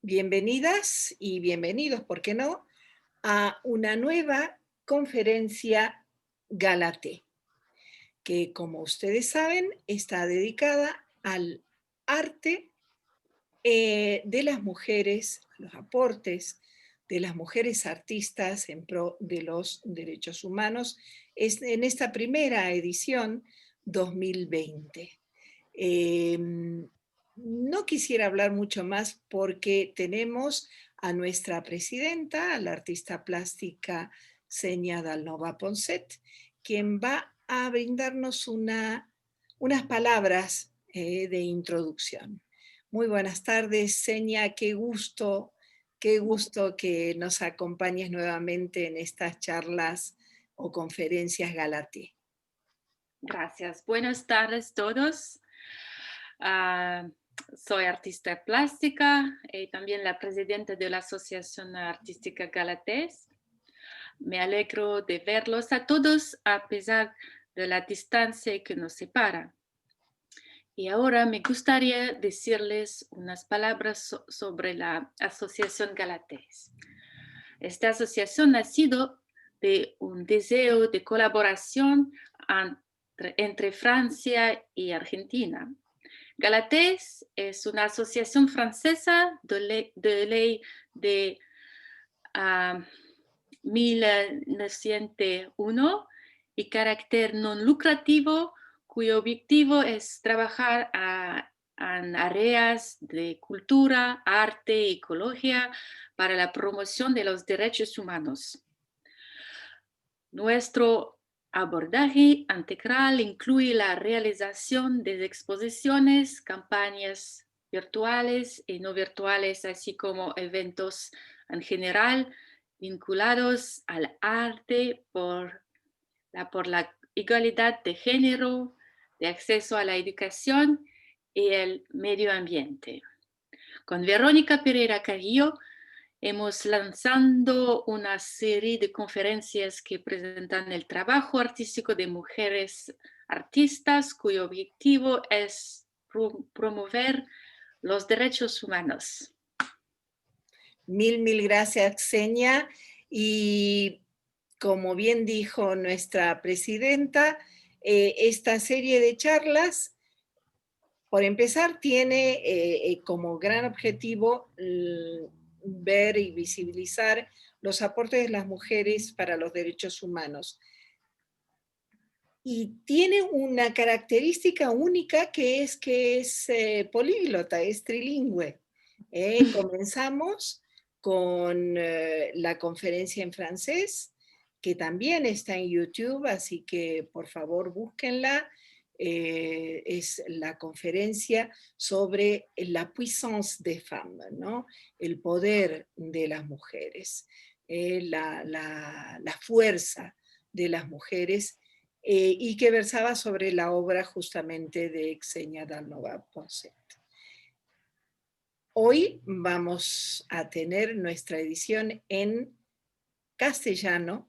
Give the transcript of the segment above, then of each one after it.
Bienvenidas y bienvenidos, ¿por qué no?, a una nueva conferencia Galaté, que como ustedes saben está dedicada al arte de las mujeres, a los aportes de las mujeres artistas en pro de los derechos humanos, es en esta primera edición 2020. No quisiera hablar mucho más porque tenemos a nuestra presidenta, a la artista plástica Xenia Dalnova Ponset, quien va a brindarnos unas palabras de introducción. Muy buenas tardes, Xenia, qué gusto que nos acompañes nuevamente en estas charlas o conferencias Galaté. Gracias. Buenas tardes todos. Ah, Soy artista plástica y también la presidenta de la Asociación Artística Galatés. Me alegro de verlos a todos a pesar de la distancia que nos separa. Y ahora me gustaría decirles unas palabras sobre la Asociación Galatés. Esta asociación ha nacido de un deseo de colaboración entre Francia y Argentina. Galatés es una asociación francesa de ley de 1901 y carácter no lucrativo, cuyo objetivo es trabajar en áreas de cultura, arte y ecología para la promoción de los derechos humanos. Nuestro abordaje integral incluye la realización de exposiciones, campañas virtuales y no virtuales, así como eventos en general vinculados al arte por la igualdad de género, de acceso a la educación y el medio ambiente. Con Verónica Pereira Carrillo hemos lanzado una serie de conferencias que presentan el trabajo artístico de mujeres artistas cuyo objetivo es promover los derechos humanos. Mil gracias, Xenia. Y como bien dijo nuestra presidenta, esta serie de charlas, por empezar, tiene como gran objetivo ver y visibilizar los aportes de las mujeres para los derechos humanos. Y tiene una característica única que es políglota, es trilingüe. Comenzamos con la conferencia en francés, que también está en YouTube, así que por favor búsquenla. Es la conferencia sobre la puissance des femmes, ¿no? El poder de las mujeres, la fuerza de las mujeres, y que versaba sobre la obra justamente de Xenia Dalnova Ponset. Hoy vamos a tener nuestra edición en castellano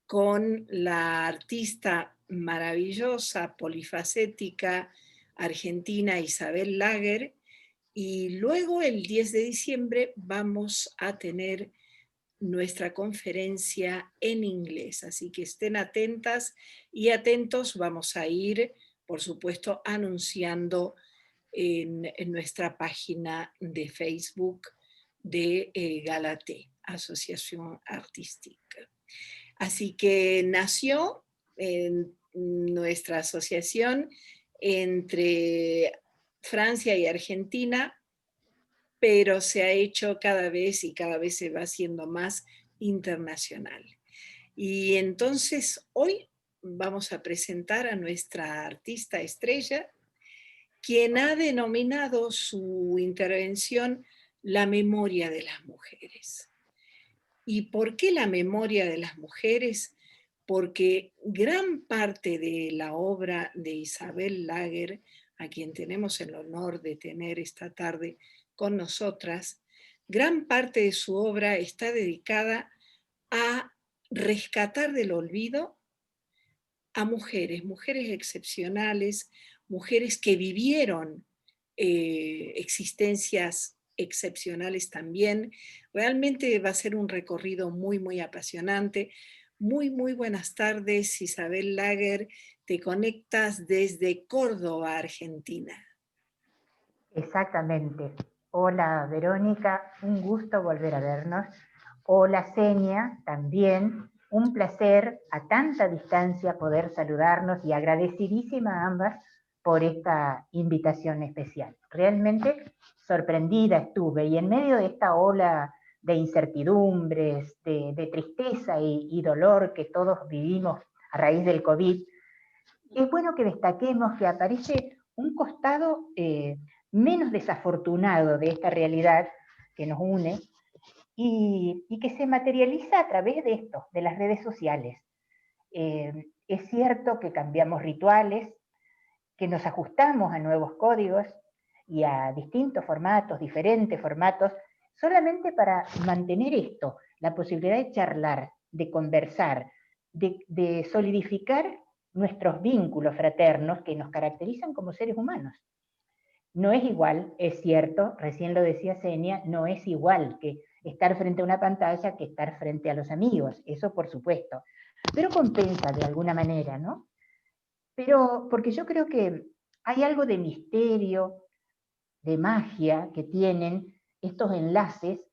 con la artista maravillosa, polifacética, argentina Isabel Lager, y luego el 10 de diciembre vamos a tener nuestra conferencia en inglés, así que estén atentas y atentos, vamos a ir, por supuesto, anunciando en nuestra página de Facebook de Galaté, Asociación Artística. Así que nació en nuestra asociación entre Francia y Argentina, pero se ha hecho cada vez y cada vez se va haciendo más internacional. Y entonces hoy vamos a presentar a nuestra artista estrella, quien ha denominado su intervención la memoria de las mujeres. ¿Y por qué la memoria de las mujeres? Porque gran parte de la obra de Isabel Lager, a quien tenemos el honor de tener esta tarde con nosotras, gran parte de su obra está dedicada a rescatar del olvido a mujeres, mujeres excepcionales, mujeres que vivieron existencias excepcionales también. Realmente va a ser un recorrido muy, muy apasionante. Muy, muy buenas tardes, Isabel Lager. Te conectas desde Córdoba, Argentina. Exactamente. Hola Verónica, un gusto volver a vernos. Hola Senia, también un placer a tanta distancia poder saludarnos y agradecidísima a ambas por esta invitación especial. Realmente sorprendida estuve y en medio de esta ola de incertidumbres, de tristeza y dolor que todos vivimos a raíz del COVID, es bueno que destaquemos que aparece un costado menos desafortunado de esta realidad que nos une y que se materializa a través de esto, de las redes sociales. Es cierto que cambiamos rituales, que nos ajustamos a nuevos códigos y a distintos formatos, diferentes formatos, solamente para mantener esto, la posibilidad de charlar, de conversar, de solidificar nuestros vínculos fraternos que nos caracterizan como seres humanos. No es igual, es cierto, recién lo decía Senia, no es igual que estar frente a una pantalla que estar frente a los amigos, eso por supuesto, pero compensa de alguna manera, ¿no? Pero porque yo creo que hay algo de misterio, de magia que tienen estos enlaces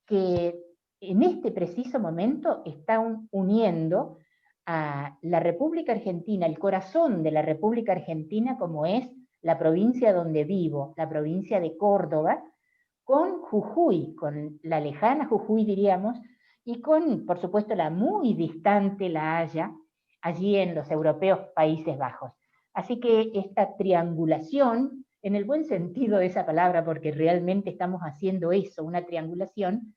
que en este preciso momento están uniendo a la República Argentina, el corazón de la República Argentina como es la provincia donde vivo, la provincia de Córdoba, con Jujuy, con la lejana Jujuy diríamos, y con, por supuesto, la muy distante La Haya, allí en los europeos Países Bajos. Así que esta triangulación, en el buen sentido de esa palabra, porque realmente estamos haciendo eso, una triangulación,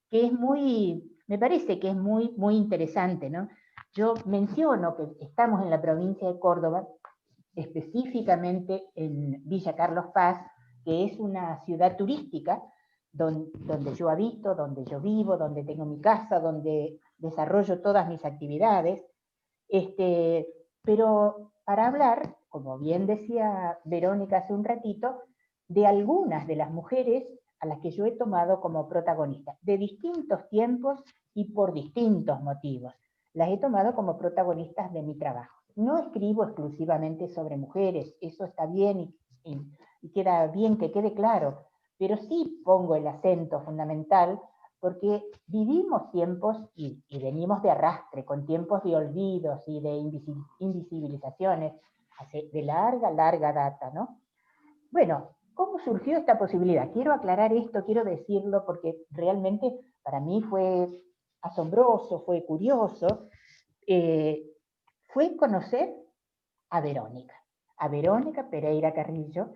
que es muy, me parece que es muy, muy interesante, ¿no? Yo menciono que estamos en la provincia de Córdoba, específicamente en Villa Carlos Paz, que es una ciudad turística donde yo habito, donde yo vivo, donde tengo mi casa, donde desarrollo todas mis actividades. Pero para hablar, como bien decía Verónica hace un ratito, de algunas de las mujeres a las que yo he tomado como protagonistas, de distintos tiempos y por distintos motivos. Las he tomado como protagonistas de mi trabajo. No escribo exclusivamente sobre mujeres, eso está bien y queda bien que quede claro, pero sí pongo el acento fundamental porque vivimos tiempos y venimos de arrastre, con tiempos de olvidos y de invisibilizaciones de larga, larga data, ¿no? Bueno, ¿cómo surgió esta posibilidad? Quiero aclarar esto, quiero decirlo, porque realmente para mí fue asombroso, fue curioso, fue conocer a Verónica Pereira Carrillo,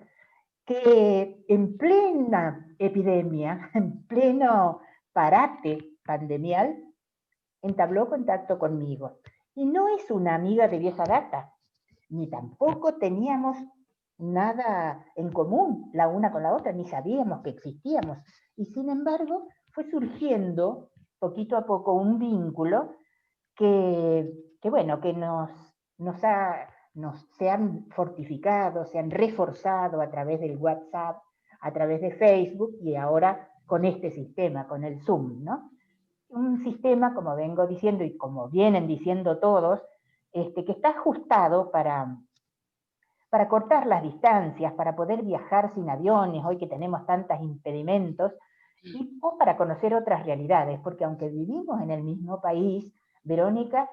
que en plena epidemia, en pleno parate pandemial, entabló contacto conmigo. Y no es una amiga de vieja data, ni tampoco teníamos nada en común la una con la otra, ni sabíamos que existíamos. Y sin embargo, fue surgiendo poquito a poco un vínculo que bueno, que se han fortificado, se han reforzado a través del WhatsApp, a través de Facebook y ahora con este sistema, con el Zoom, ¿no? Un sistema, como vengo diciendo y como vienen diciendo todos, que está ajustado para cortar las distancias, para poder viajar sin aviones, hoy que tenemos tantos impedimentos, o para conocer otras realidades, porque aunque vivimos en el mismo país, Verónica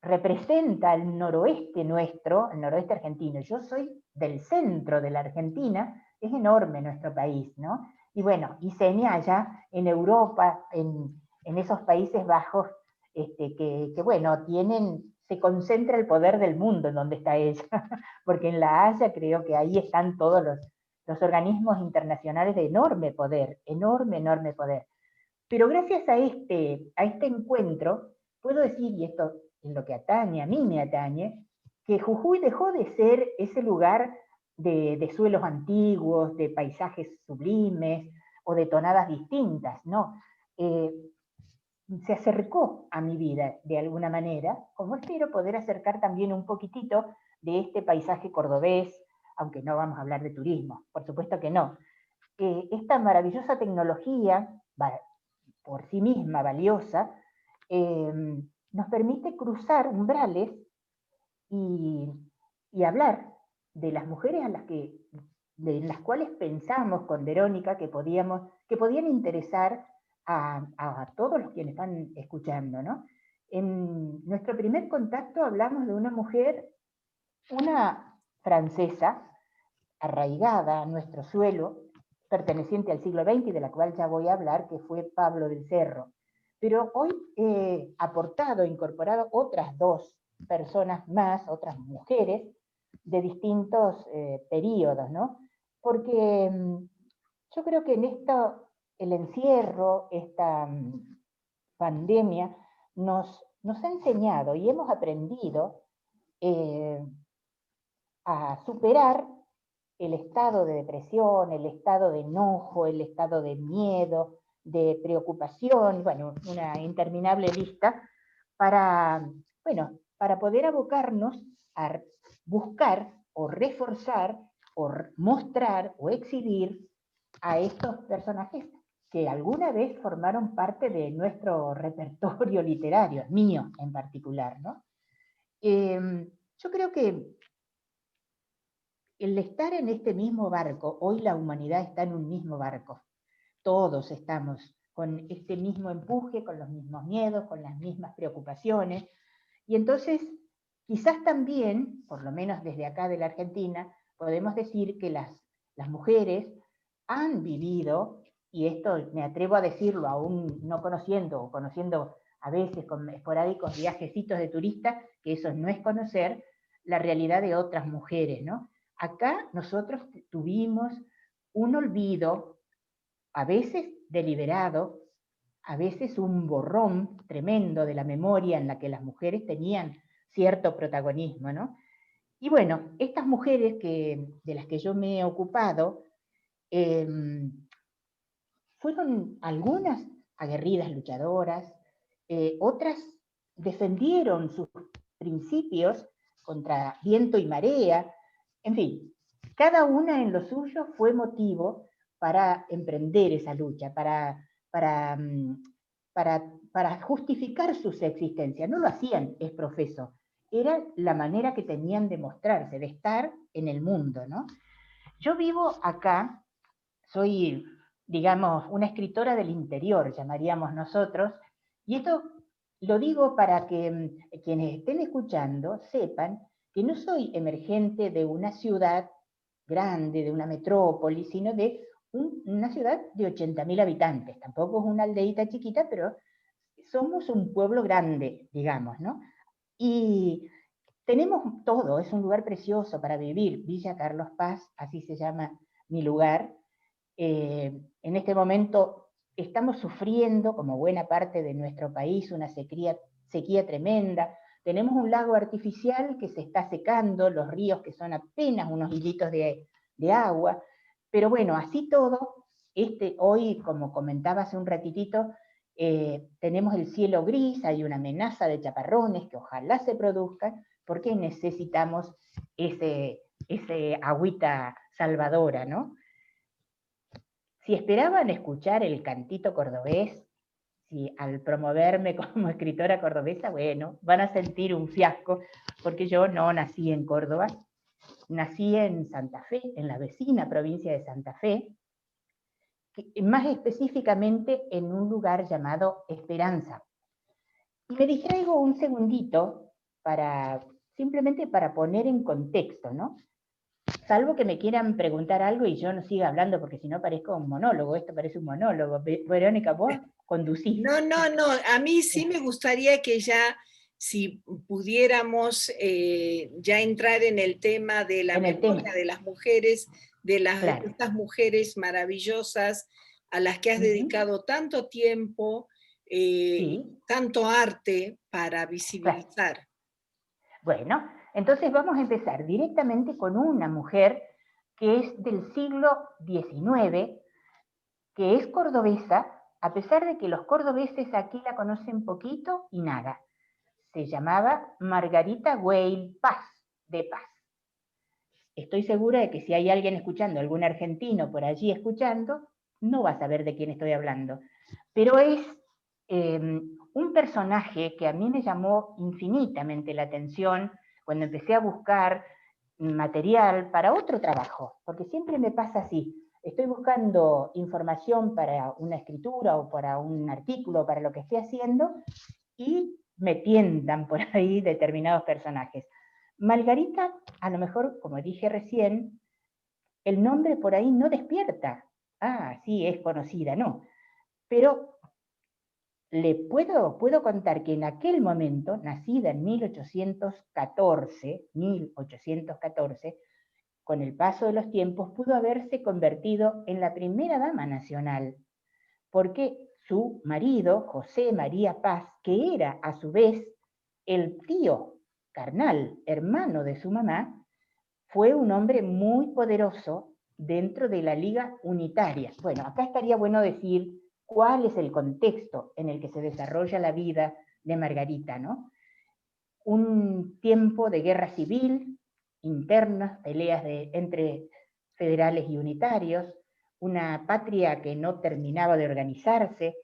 representa el noroeste nuestro, el noroeste argentino. Yo soy del centro de la Argentina, es enorme nuestro país, ¿no? Y bueno, y Senia allá en Europa, en esos Países Bajos, que bueno, se concentra el poder del mundo en donde está ella, porque en La Haya creo que ahí están todos los organismos internacionales de enorme poder, enorme, enorme poder. Pero gracias a este encuentro, puedo decir, y esto en lo que atañe, a mí me atañe, que Jujuy dejó de ser ese lugar de suelos antiguos, de paisajes sublimes o de tonadas distintas, ¿no? Se acercó a mi vida de alguna manera, como espero poder acercar también un poquitito de este paisaje cordobés, aunque no vamos a hablar de turismo, por supuesto que no. esta maravillosa tecnología, por sí misma valiosa, nos permite cruzar umbrales y, y hablar de las mujeres de las cuales pensamos con Verónica que podían interesar a todos los quienes están escuchando, ¿no? En nuestro primer contacto hablamos de una mujer, una francesa, arraigada a nuestro suelo, perteneciente al siglo XX, y de la cual ya voy a hablar, que fue Pablo del Cerro. Pero hoy he aportado, incorporado otras dos personas más, otras mujeres, de distintos periodos, ¿no? Porque yo creo que en esto, el encierro, esta pandemia, nos ha enseñado y hemos aprendido a superar el estado de depresión, el estado de enojo, el estado de miedo, de preocupación, bueno, una interminable lista, para poder abocarnos a buscar o reforzar o mostrar o exhibir a estos personajes que alguna vez formaron parte de nuestro repertorio literario, mío en particular, ¿no? Yo creo que el estar en este mismo barco, hoy la humanidad está en un mismo barco, todos estamos con este mismo empuje, con los mismos miedos, con las mismas preocupaciones, y entonces quizás también, por lo menos desde acá de la Argentina, podemos decir que las mujeres han vivido, y esto me atrevo a decirlo aún no conociendo, o conociendo a veces con esporádicos viajecitos de turista, que eso no es conocer la realidad de otras mujeres, ¿no? Acá nosotros tuvimos un olvido, a veces deliberado, a veces un borrón tremendo de la memoria en la que las mujeres tenían cierto protagonismo, ¿no? Y bueno, estas mujeres de las que yo me he ocupado, fueron algunas aguerridas luchadoras, otras defendieron sus principios contra viento y marea, en fin, cada una en lo suyo fue motivo para emprender esa lucha, para, para justificar sus existencias. No lo hacían es profeso, era la manera que tenían de mostrarse, de estar en el mundo, ¿no? Yo vivo acá, soy, digamos, una escritora del interior, llamaríamos nosotros, y esto lo digo para que quienes estén escuchando sepan que no soy emergente de una ciudad grande, de una metrópoli, sino de una ciudad de 80.000 habitantes. Tampoco es una aldeita chiquita, pero somos un pueblo grande, digamos, ¿no? Y tenemos todo, es un lugar precioso para vivir. Villa Carlos Paz, así se llama mi lugar. En este momento estamos sufriendo, como buena parte de nuestro país, una sequía tremenda. Tenemos un lago artificial que se está secando, los ríos que son apenas unos hilitos de agua. Pero bueno, así todo, hoy, como comentaba hace un ratitito, tenemos el cielo gris, hay una amenaza de chaparrones que ojalá se produzcan, porque necesitamos ese agüita salvadora, ¿no? Si esperaban escuchar el cantito cordobés, si al promoverme como escritora cordobesa, bueno, van a sentir un fiasco, porque yo no nací en Córdoba, nací en Santa Fe, en la vecina provincia de Santa Fe, más específicamente en un lugar llamado Esperanza. Y me distraigo un segundito simplemente para poner en contexto, ¿no? Salvo que me quieran preguntar algo y yo no siga hablando, porque si no parezco un monólogo, esto parece un monólogo. Verónica, vos conducís. No, a mí sí me gustaría que ya, si pudiéramos ya entrar en el tema de la memoria de las mujeres, claro. estas mujeres maravillosas a las que has dedicado tanto tiempo, sí. tanto arte para visibilizar. Claro. Bueno, entonces vamos a empezar directamente con una mujer que es del siglo XIX, que es cordobesa, a pesar de que los cordobeses aquí la conocen poquito y nada. Se llamaba Margarita Güell Paz, de Paz. estoy segura de que si hay alguien escuchando, algún argentino por allí escuchando, no va a saber de quién estoy hablando. Pero es un personaje que a mí me llamó infinitamente la atención cuando empecé a buscar material para otro trabajo, porque siempre me pasa así. Estoy buscando información para una escritura o para un artículo, para lo que esté haciendo, y me tiendan por ahí determinados personajes. Margarita, a lo mejor, como dije recién, el nombre por ahí no despierta. Ah, sí, es conocida, no. Pero le puedo contar que en aquel momento, nacida en 1814, con el paso de los tiempos, pudo haberse convertido en la primera dama nacional, porque su marido, José María Paz, que era a su vez el tío carnal, hermano de su mamá, fue un hombre muy poderoso dentro de la Liga Unitaria. Bueno, acá estaría bueno decir cuál es el contexto en el que se desarrolla la vida de Margarita, ¿no? Un tiempo de guerra civil, internas, peleas entre federales y unitarios, una patria que no terminaba de organizarse,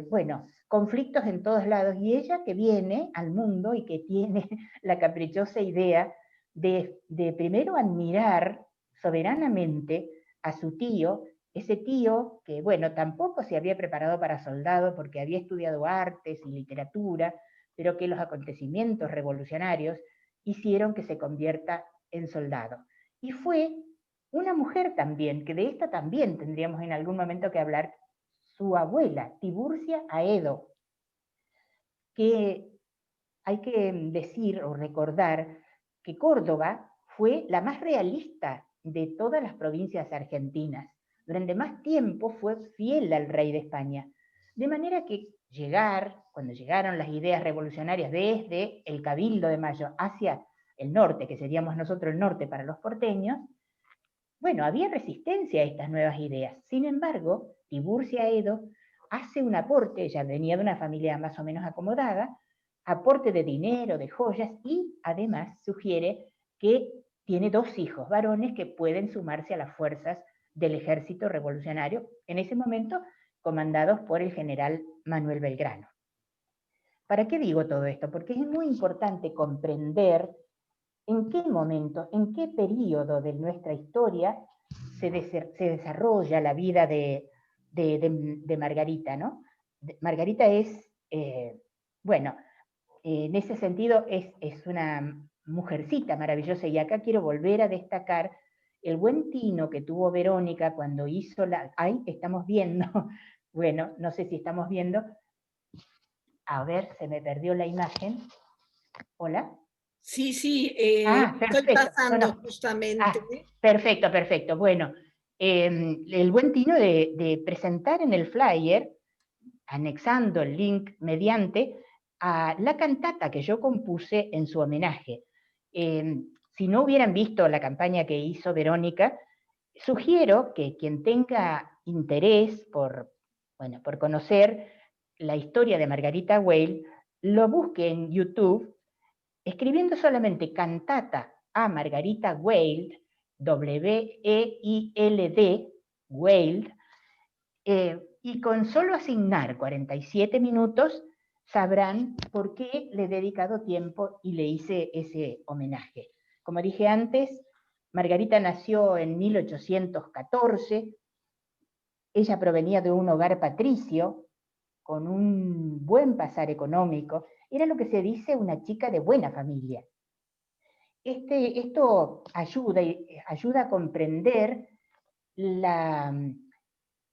bueno, conflictos en todos lados, y ella que viene al mundo y que tiene la caprichosa idea de primero admirar soberanamente a su tío, ese tío que, bueno, tampoco se había preparado para soldado porque había estudiado artes y literatura, pero que los acontecimientos revolucionarios hicieron que se convierta en soldado. Y fue una mujer también, que de esta también tendríamos en algún momento que hablar, su abuela, Tiburcia Aedo, que hay que decir o recordar que Córdoba fue la más realista de todas las provincias argentinas. Durante más tiempo fue fiel al rey de España. De manera que cuando llegaron las ideas revolucionarias desde el Cabildo de Mayo hacia el norte, que seríamos nosotros el norte para los porteños, bueno, había resistencia a estas nuevas ideas. Sin embargo, Tiburcia Aedo hace un aporte, ella venía de una familia más o menos acomodada, aporte de dinero, de joyas, y además sugiere que tiene 2 hijos varones que pueden sumarse a las fuerzas del ejército revolucionario, en ese momento comandados por el general Manuel Belgrano. ¿Para qué digo todo esto? Porque es muy importante comprender en qué momento, en qué periodo de nuestra historia se desarrolla la vida de Margarita, ¿no? Margarita es, bueno, en ese sentido es una mujercita maravillosa, y acá quiero volver a destacar el buen tino que tuvo Verónica cuando hizo ¡ay, estamos viendo! Bueno, no sé si estamos viendo. A ver, se me perdió la imagen. ¿Hola? Sí, Perfecto. estoy pasando No. justamente. Perfecto. Bueno, el buen tino de presentar en el flyer, anexando el link mediante, a la cantata que yo compuse en su homenaje. Si no hubieran visto la campaña que hizo Verónica, sugiero que quien tenga interés por conocer la historia de Margarita Weil, lo busque en YouTube, escribiendo solamente cantata a Margarita Weild, W-E-I-L-D, Weild, y con solo asignar 47 minutos sabrán por qué le he dedicado tiempo y le hice ese homenaje. Como dije antes, Margarita nació en 1814, ella provenía de un hogar patricio, con un buen pasar económico, era lo que se dice una chica de buena familia. Esto ayuda a comprender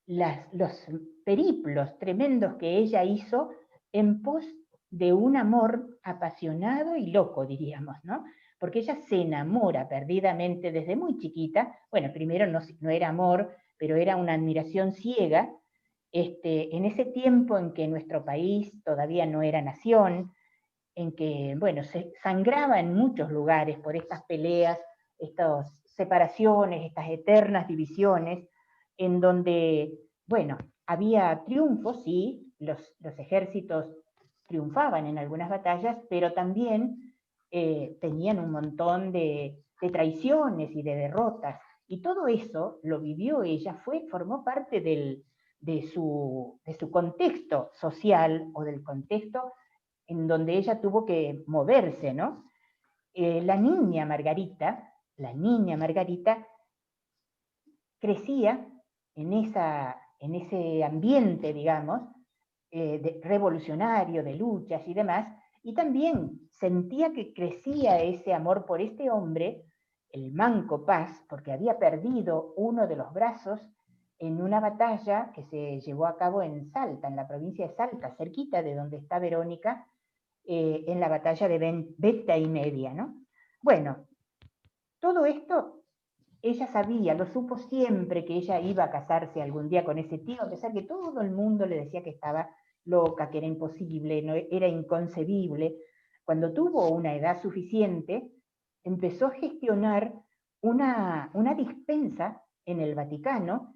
los periplos tremendos que ella hizo en pos de un amor apasionado y loco, diríamos, ¿no? Porque ella se enamora perdidamente desde muy chiquita. Bueno, primero no era amor, pero era una admiración ciega. En ese tiempo en que nuestro país todavía no era nación, en que, bueno, se sangraba en muchos lugares por estas peleas, estas separaciones, estas eternas divisiones, en donde, bueno, había triunfos, sí, los ejércitos triunfaban en algunas batallas, pero también tenían un montón de traiciones y de derrotas. Y todo eso lo vivió ella, formó parte de su contexto social o del contexto en donde ella tuvo que moverse, ¿no? La niña Margarita crecía en ese ambiente, digamos, revolucionario, de luchas y demás, y también sentía que crecía ese amor por este hombre, el Manco Paz, porque había perdido uno de los brazos en una batalla que se llevó a cabo en Salta, en la provincia de Salta, cerquita de donde está Verónica, en la batalla de Venta y Media, ¿no? Bueno, todo esto ella sabía, lo supo siempre, que ella iba a casarse algún día con ese tío, a pesar que todo el mundo le decía que estaba loca, que era imposible, no, era inconcebible. Cuando tuvo una edad suficiente, empezó a gestionar una dispensa en el Vaticano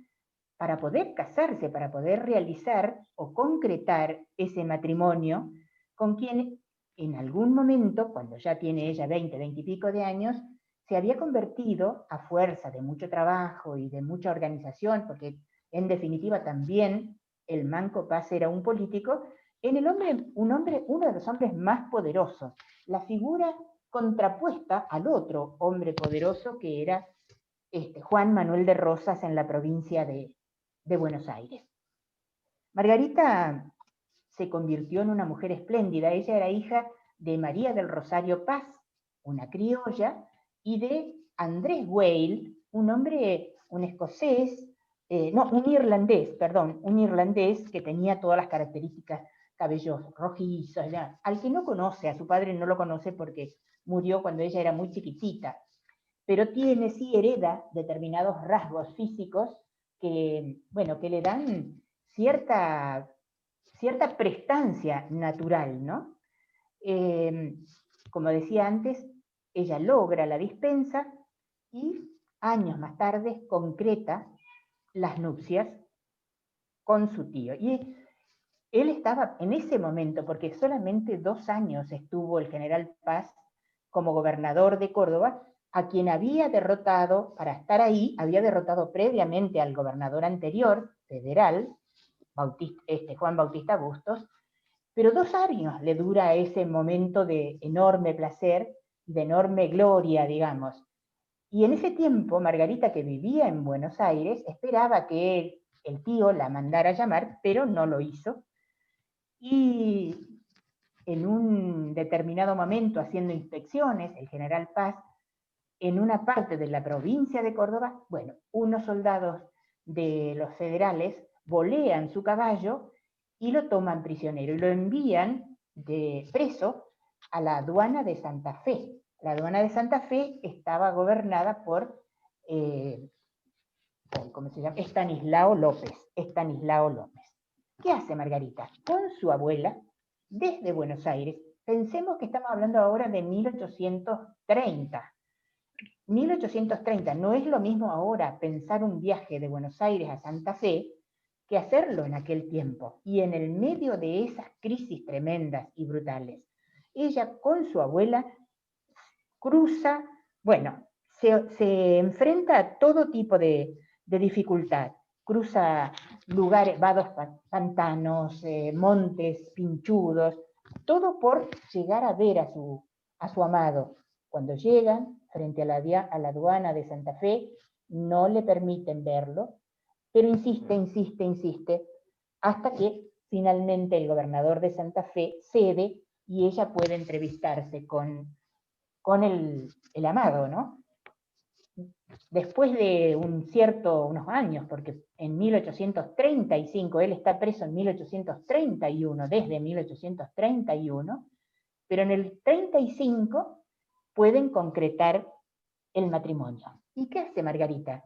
para poder casarse, para poder realizar o concretar ese matrimonio con quien en algún momento, cuando ya tiene ella 20 y pico de años, se había convertido, a fuerza de mucho trabajo y de mucha organización, porque en definitiva también el Manco Paz era un político, en uno de los hombres más poderosos, la figura contrapuesta al otro hombre poderoso que era Juan Manuel de Rosas en la provincia de Buenos Aires. Margarita se convirtió en una mujer espléndida. Ella era hija de María del Rosario Paz, una criolla, y de Andrés Whale, un escocés, un irlandés que tenía todas las características, cabellos rojizos, al que no conoce, a su padre no lo conoce porque murió cuando ella era muy chiquitita, pero sí hereda determinados rasgos físicos que, bueno, que le dan cierta prestancia natural, ¿no? Como decía antes, ella logra la dispensa y años más tarde concreta las nupcias con su tío. Y él estaba en ese momento, porque solamente 2 años estuvo el general Paz como gobernador de Córdoba, a quien había derrotado, para estar ahí, había derrotado previamente al gobernador anterior, federal, Juan Bautista Bustos, pero 2 años le dura ese momento de enorme placer, de enorme gloria, digamos. Y en ese tiempo, Margarita, que vivía en Buenos Aires, esperaba que el tío la mandara a llamar, pero no lo hizo. Y en un determinado momento, haciendo inspecciones, el general Paz, en una parte de la provincia de Córdoba, bueno, unos soldados de los federales volean su caballo y lo toman prisionero y lo envían de preso a la aduana de Santa Fe. La aduana de Santa Fe estaba gobernada por, ¿cómo se llama? Estanislao López. ¿Qué hace Margarita? Con su abuela, desde Buenos Aires, pensemos que estamos hablando ahora de 1830. 1830, no es lo mismo ahora pensar un viaje de Buenos Aires a Santa Fe que hacerlo en aquel tiempo, y en el medio de esas crisis tremendas y brutales. Ella con su abuela cruza, bueno, se enfrenta a todo tipo de dificultad, cruza lugares, vados pantanos, montes pinchudos, todo por llegar a ver a su amado. Cuando llegan frente a la aduana de Santa Fe, no le permiten verlo, pero insiste, hasta que finalmente el gobernador de Santa Fe cede y ella puede entrevistarse con el amado, ¿no? Después de unos años, porque en 1835, él está preso en 1831, desde 1831, pero en el 35 pueden concretar el matrimonio. ¿Y qué hace Margarita?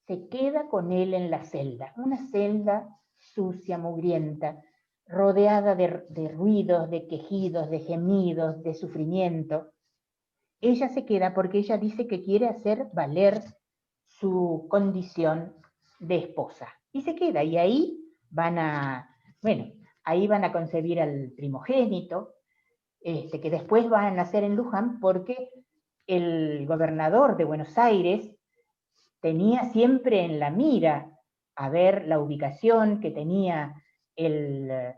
Se queda con él en la celda, una celda sucia, mugrienta, rodeada de ruidos, de quejidos, de gemidos, de sufrimiento. Ella se queda porque ella dice que quiere hacer valer su condición de esposa. Y se queda, y ahí van a concebir al primogénito, que después va a nacer en Luján, porque el gobernador de Buenos Aires tenía siempre en la mira a ver la ubicación que tenía el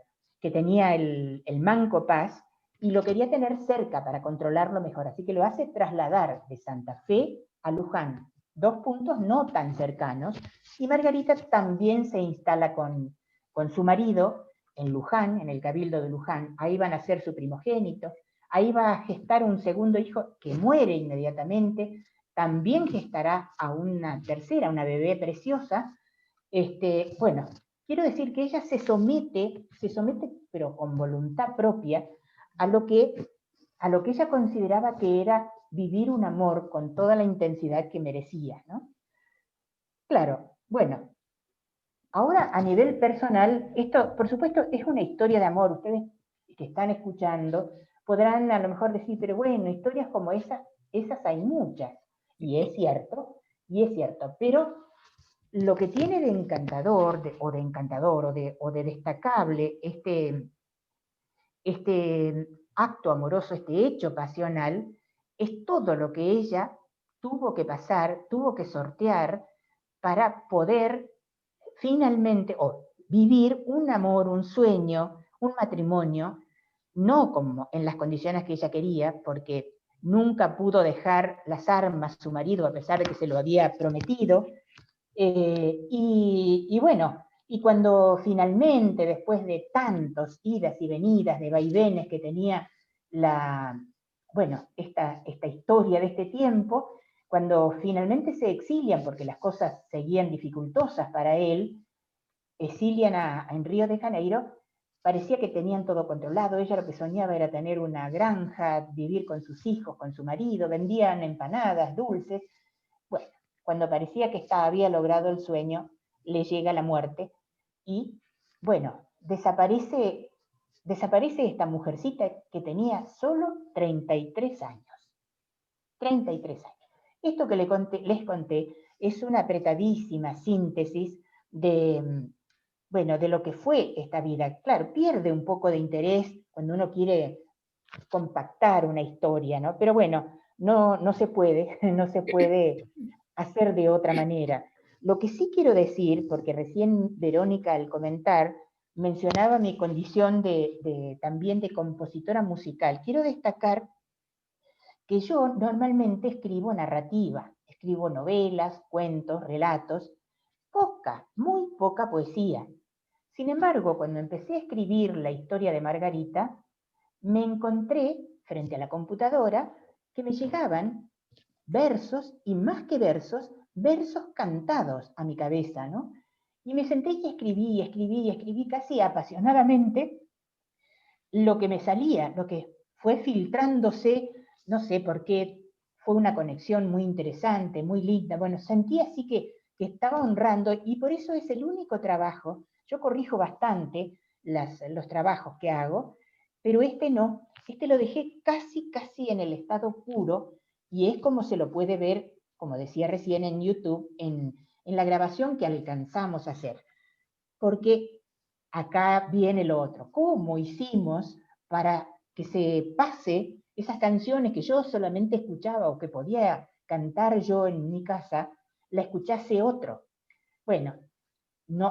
Manco Paz, y lo quería tener cerca para controlarlo mejor, así que lo hace trasladar de Santa Fe a Luján, 2 puntos no tan cercanos, y Margarita también se instala con su marido en Luján, en el Cabildo de Luján. Ahí van a ser su primogénito, ahí va a gestar un segundo hijo que muere inmediatamente, también gestará a una tercera, una bebé preciosa. Bueno, quiero decir que ella se somete, pero con voluntad propia, a lo que ella consideraba que era vivir un amor con toda la intensidad que merecía, ¿no? Claro, bueno, ahora a nivel personal, esto por supuesto es una historia de amor. Ustedes que están escuchando podrán a lo mejor decir, pero bueno, historias como esas hay muchas, y es cierto, pero lo que tiene de encantador, o de destacable este acto amoroso, este hecho pasional, es todo lo que ella tuvo que pasar, tuvo que sortear para poder finalmente vivir un amor, un sueño, un matrimonio, no como en las condiciones que ella quería, porque nunca pudo dejar las armas su marido a pesar de que se lo había prometido. Y bueno, y cuando finalmente, después de tantos idas y venidas, de vaivenes que tenía esta historia de este tiempo, cuando finalmente se exilian, porque las cosas seguían dificultosas para él, exilian en Río de Janeiro, parecía que tenían todo controlado. Ella lo que soñaba era tener una granja, vivir con sus hijos, con su marido, vendían empanadas, dulces. Bueno, cuando parecía que había logrado el sueño, le llega la muerte y, bueno, desaparece esta mujercita que tenía solo 33 años. 33 años. Esto que les conté es una apretadísima síntesis de lo que fue esta vida. Claro, pierde un poco de interés cuando uno quiere compactar una historia, ¿no? Pero bueno, no se puede, no se puede hacer de otra manera. Lo que sí quiero decir, porque recién Verónica al comentar mencionaba mi condición también de compositora musical, quiero destacar que yo normalmente escribo narrativa, escribo novelas, cuentos, relatos, muy poca poesía. Sin embargo, cuando empecé a escribir la historia de Margarita, me encontré frente a la computadora que me llegaban versos, y más que versos cantados a mi cabeza, ¿no? Y me senté y escribí casi apasionadamente lo que me salía, lo que fue filtrándose, no sé por qué, fue una conexión muy interesante, muy linda. Bueno, sentí así que estaba honrando, y por eso es el único trabajo. Yo corrijo bastante los trabajos que hago, pero este no, este lo dejé casi en el estado puro, y es como se lo puede ver, como decía recién en YouTube, en la grabación que alcanzamos a hacer. Porque acá viene lo otro. ¿Cómo hicimos para que se pase esas canciones que yo solamente escuchaba o que podía cantar yo en mi casa, la escuchase otro? Bueno,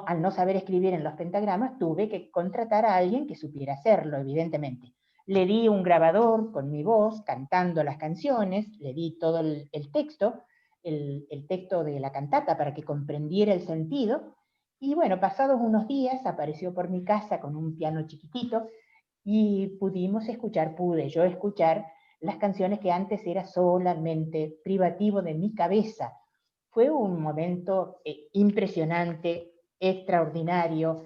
al no saber escribir en los pentagramas, tuve que contratar a alguien que supiera hacerlo, evidentemente. Le di un grabador con mi voz cantando las canciones, le di todo el texto, el texto de la cantata para que comprendiera el sentido. Y bueno, pasados unos días apareció por mi casa con un piano chiquitito y pude yo escuchar las canciones que antes era solamente privativo de mi cabeza. Fue un momento impresionante, extraordinario.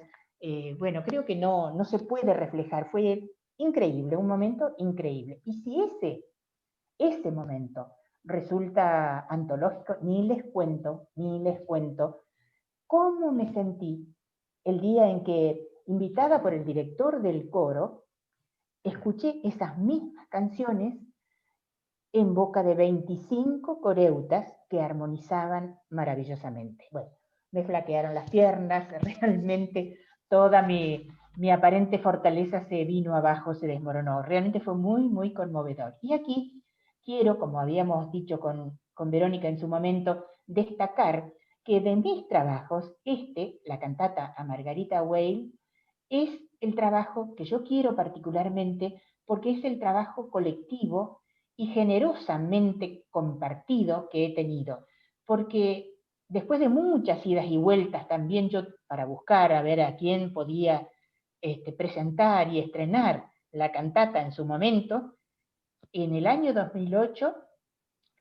Bueno, creo que no se puede reflejar. Fue increíble, un momento increíble. Y si ese momento resulta antológico, ni les cuento cómo me sentí el día en que, invitada por el director del coro, escuché esas mismas canciones en boca de 25 coreutas que armonizaban maravillosamente. Bueno, me flaquearon las piernas, realmente toda mi aparente fortaleza se vino abajo, se desmoronó. Realmente fue muy, muy conmovedor. Y aquí quiero, como habíamos dicho con Verónica en su momento, destacar que de mis trabajos, la cantata a Margarita Weil, es el trabajo que yo quiero particularmente porque es el trabajo colectivo y generosamente compartido que he tenido. Porque después de muchas idas y vueltas también yo, para buscar a ver a quién podía presentar y estrenar la cantata en su momento, en el año 2008,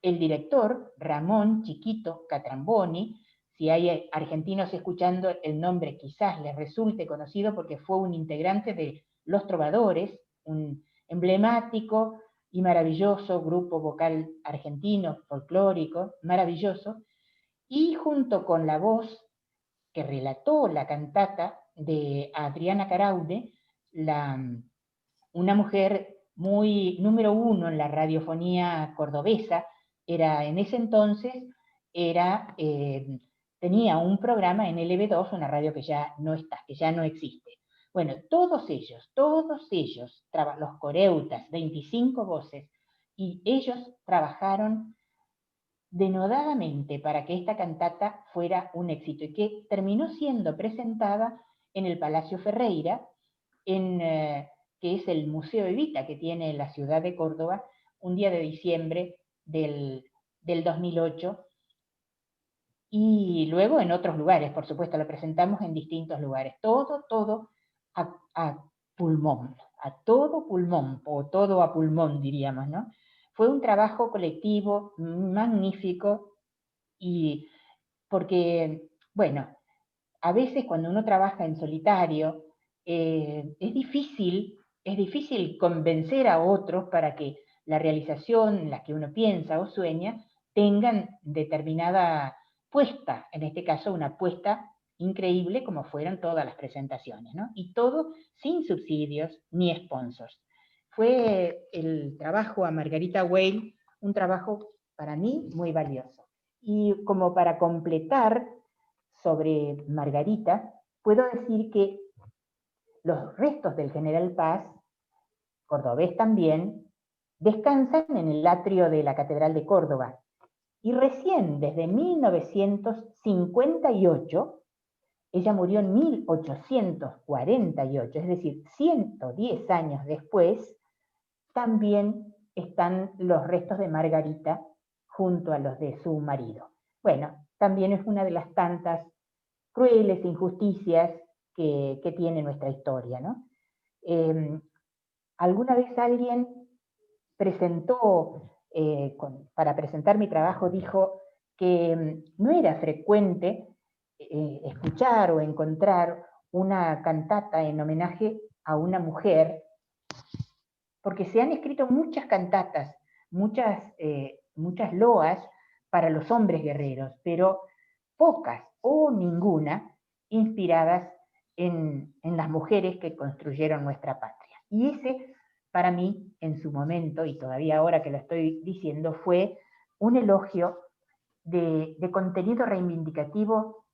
el director Ramón Chiquito Catramboni, si hay argentinos escuchando el nombre quizás les resulte conocido porque fue un integrante de Los Trovadores, un emblemático y maravilloso grupo vocal argentino, folclórico, maravilloso, y junto con la voz que relató la cantata de Adriana Caraude, una mujer muy número uno en la radiofonía cordobesa, en ese entonces tenía un programa en LB2, una radio que ya no está, que ya no existe. Bueno, todos ellos, los coreutas, 25 voces, y ellos trabajaron denodadamente para que esta cantata fuera un éxito y que terminó siendo presentada en el Palacio Ferreira, que es el Museo Evita que tiene la ciudad de Córdoba, un día de diciembre del 2008, y luego en otros lugares, por supuesto, lo presentamos en distintos lugares, todo a pulmón, a todo pulmón, o todo a pulmón diríamos, ¿no? Fue un trabajo colectivo magnífico, y porque, bueno, a veces cuando uno trabaja en solitario, es difícil convencer a otros para que la realización en la que uno piensa o sueña tengan determinada puesta, en este caso una puesta increíble como fueron todas las presentaciones, ¿no? Y todo sin subsidios ni sponsors. Fue el trabajo a Margarita Weil un trabajo para mí muy valioso. Y como para completar sobre Margarita, puedo decir que los restos del General Paz, cordobés también, descansan en el atrio de la Catedral de Córdoba. Y recién desde 1958, ella murió en 1848, es decir, 110 años después, también están los restos de Margarita junto a los de su marido. Bueno, también es una de las tantas crueles injusticias que tiene nuestra historia, ¿no? Alguna vez alguien presentó, para presentar mi trabajo, dijo que no era frecuente escuchar o encontrar una cantata en homenaje a una mujer, porque se han escrito muchas cantatas, muchas loas para los hombres guerreros, pero pocas o ninguna inspiradas en las mujeres que construyeron nuestra patria. Y ese, para mí, en su momento, y todavía ahora que lo estoy diciendo, fue un elogio de contenido reivindicativo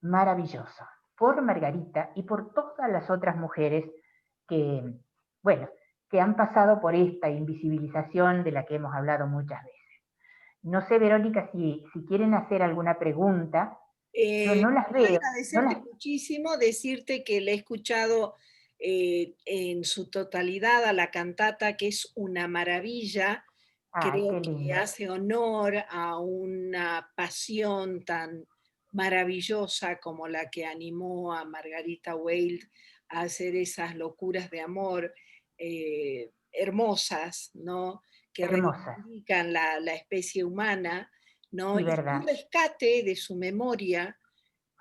maravilloso por Margarita y por todas las otras mujeres que, bueno, que han pasado por esta invisibilización de la que hemos hablado muchas veces. No sé, Verónica, si quieren hacer alguna pregunta. Yo no las veo. Agradecerte muchísimo, decirte que le he escuchado en su totalidad a la cantata, que es una maravilla. Creo que hace honor a una pasión tan maravillosa como la que animó a Margarita Weil a hacer esas locuras de amor hermosas, ¿no? Que reivindican la especie humana, ¿no? Sí, Y un rescate de su memoria,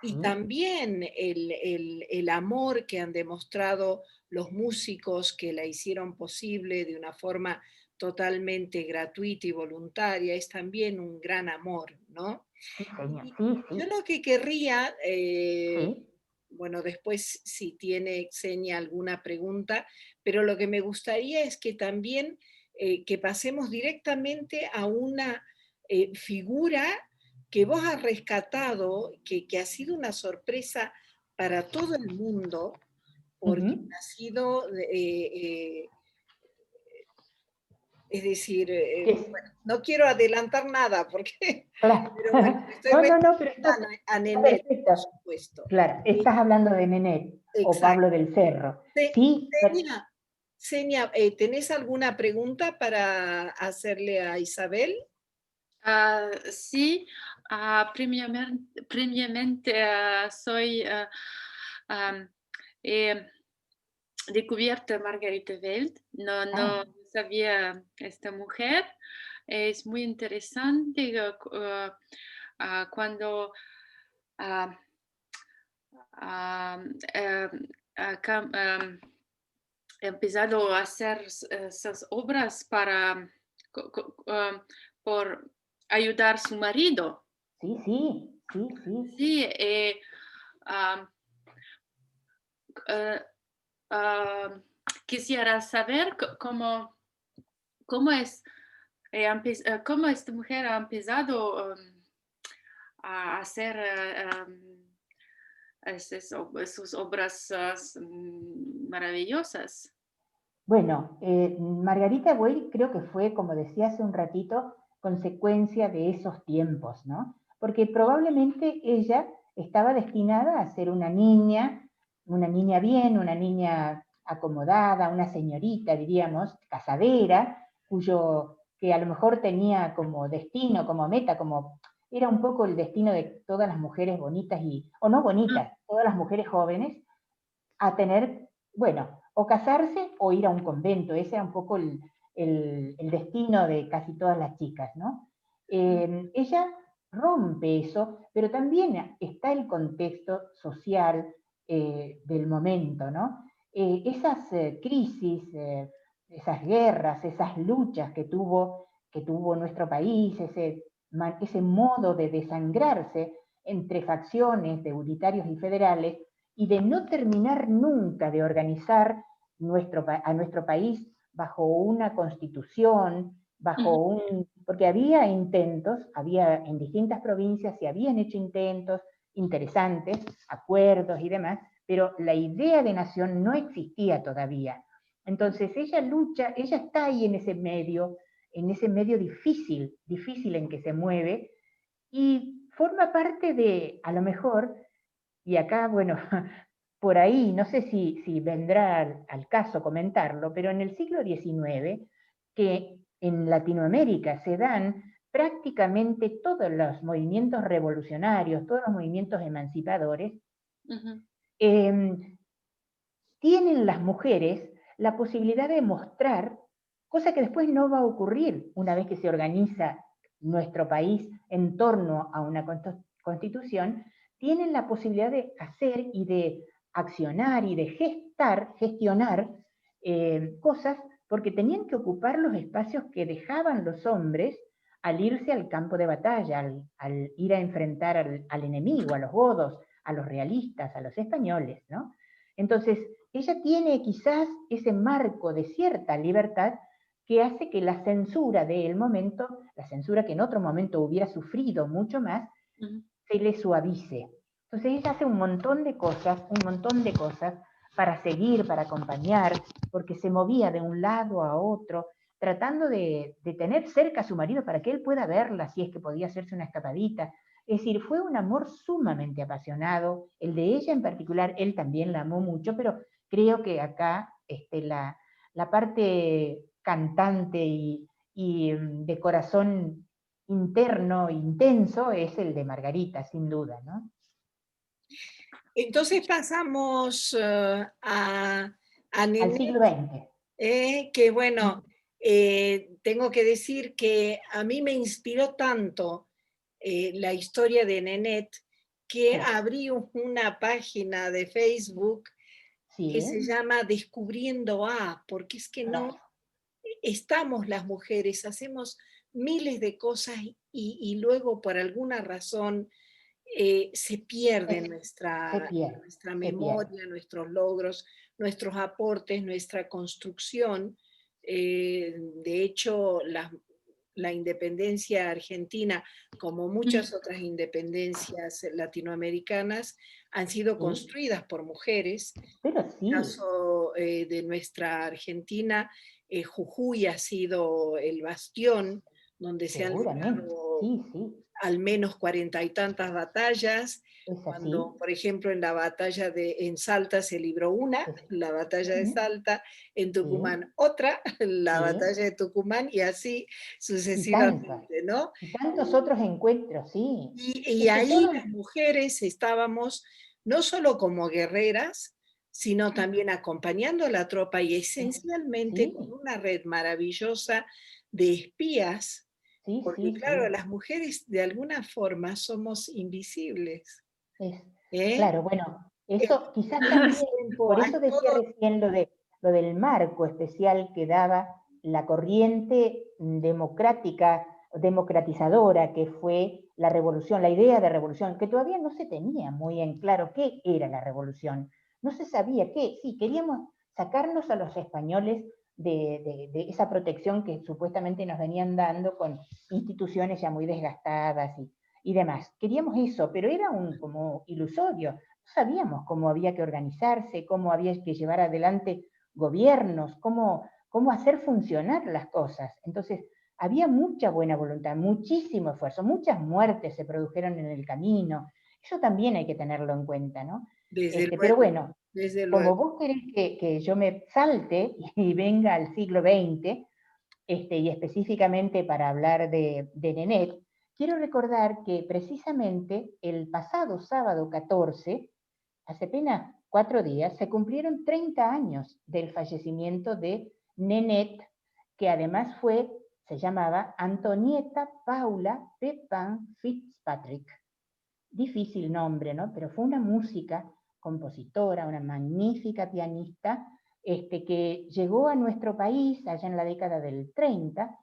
y sí, también el amor que han demostrado los músicos que la hicieron posible de una forma totalmente gratuita y voluntaria, es también un gran amor, ¿no? Sí, señor. Sí. Yo lo que querría, bueno, después si tiene Xenia alguna pregunta, pero lo que me gustaría es que también que pasemos directamente a una figura que vos has rescatado, que ha sido una sorpresa para todo el mundo, porque ha sido Es decir, Que bueno, no quiero adelantar nada porque, claro. pero bueno, me estoy No, no, no, pero refiriendo a está Nenet, perfecto. por supuesto. Claro, Eh, estás hablando de Nenet o Pablo exacto. del Cerro. Se- Sí, Senia, Senia, ¿tenés alguna pregunta para hacerle a Isabel? Sí, previamente soy am, he descubierto a Margarita Welt, no ah, sabía esta mujer, es muy interesante cuando ah, am, he empezado a hacer esas obras para por ayudar a su marido. sí, sí, sí, sí. Sí, am, eh, am, quisiera saber cómo es, cómo esta mujer ha empezado a hacer sus obras maravillosas. Bueno, Margarita Boil creo que fue, como decía hace un ratito, consecuencia de esos tiempos, ¿no? Porque probablemente ella estaba destinada a ser una niña bien, una niña acomodada, una señorita, diríamos, casadera, que a lo mejor tenía como destino, como meta, como era un poco el destino de todas las mujeres bonitas o no bonitas, todas las mujeres jóvenes, a tener, bueno, o casarse o ir a un convento. Ese era un poco el destino de casi todas las chicas, ¿no? Ella rompe eso, pero también está el contexto social del momento, ¿no? Esas crisis, esas guerras, esas luchas que tuvo nuestro país, ese modo de desangrarse entre facciones de unitarios y federales, y de no terminar nunca de organizar a nuestro país bajo una constitución, porque había intentos, había en distintas provincias se habían hecho intentos interesantes, acuerdos y demás, pero la idea de nación no existía todavía. Entonces ella lucha, ella está ahí en ese medio difícil, difícil en que se mueve, y forma parte de, a lo mejor, y acá, bueno, por ahí, no sé si vendrá al caso comentarlo, pero en el siglo XIX, que en Latinoamérica se dan prácticamente todos los movimientos revolucionarios, todos los movimientos emancipadores, Ujú. eh, tienen las mujeres la posibilidad de mostrar, cosa que después no va a ocurrir una vez que se organiza nuestro país en torno a una constitución, tienen la posibilidad de hacer y de accionar y de gestionar cosas, porque tenían que ocupar los espacios que dejaban los hombres al irse al campo de batalla, al ir a enfrentar al enemigo, a los godos, a los realistas, a los españoles, ¿no? Entonces, ella tiene quizás ese marco de cierta libertad que hace que la censura del momento, la censura que en otro momento hubiera sufrido mucho más, Ujú. se le suavice. Entonces ella hace un montón de cosas para seguir, para acompañar, porque se movía de un lado a otro, tratando de tener cerca a su marido para que él pueda verla si es que podía hacerse una escapadita. Es decir, fue un amor sumamente apasionado, el de ella en particular, él también la amó mucho, pero creo que acá la parte cantante y de corazón interno, intenso, es el de Margarita, sin duda, ¿no? Entonces pasamos a Al Nenet, siglo XX. que bueno, tengo que decir que a mí me inspiró tanto la historia de Nenet que Sí, abrí una página de Facebook que se sí, llama Descubriendo A, porque es que no claro, estamos las mujeres, hacemos miles de cosas y luego por alguna razón se pierde se pierde, nuestra se pierde. memoria, nuestros logros, nuestros aportes, nuestra construcción. De hecho, la independencia argentina, como muchas otras independencias latinoamericanas, han sido Sí, construidas por mujeres. pero En el sí, caso de nuestra Argentina, Jujuy ha sido el bastión donde se han Seguramente, librado sí, sí, al menos 40 y tantas batallas. es así. Cuando, por ejemplo, en la batalla en Salta se libró una, la batalla de Ujú, Salta, en sí, Tucumán otra, la sí, batalla de Tucumán, y así y tantas, sucesivamente, ¿no? y tantos otros encuentros, sí. Y Es que ahí todo, las mujeres estábamos no solo como guerreras, sino también acompañando a la tropa y esencialmente con sí, una red maravillosa de espías, sí, porque sí, claro, sí. las mujeres de alguna forma somos invisibles. Es, ¿Eh? claro, bueno, En eso quizás también, tiempo por hay eso decía todo recién lo del marco especial que daba la corriente democrática, democratizadora que fue la revolución, la idea de revolución, que todavía no se tenía muy en claro qué era la revolución. No se sabía qué, sí, queríamos sacarnos a los españoles de esa protección que supuestamente nos venían dando con instituciones ya muy desgastadas y demás. Queríamos eso, pero era como ilusorio. No sabíamos cómo había que organizarse, cómo había que llevar adelante gobiernos, cómo hacer funcionar las cosas. Entonces, había mucha buena voluntad, muchísimo esfuerzo, muchas muertes se produjeron en el camino. Eso también hay que tenerlo en cuenta, ¿no? desde Pero luego, bueno, desde luego. como vos querés que yo me salte y venga al siglo XX, y específicamente para hablar de Nenet, quiero recordar que precisamente el pasado sábado 14, hace apenas 4 días, se cumplieron 30 años del fallecimiento de Nenet, que además se llamaba Antonieta Paula Pepin Fitzpatrick. Difícil nombre, ¿no? Pero fue una música, compositora, una magnífica pianista, que llegó a nuestro país allá en la década del 30.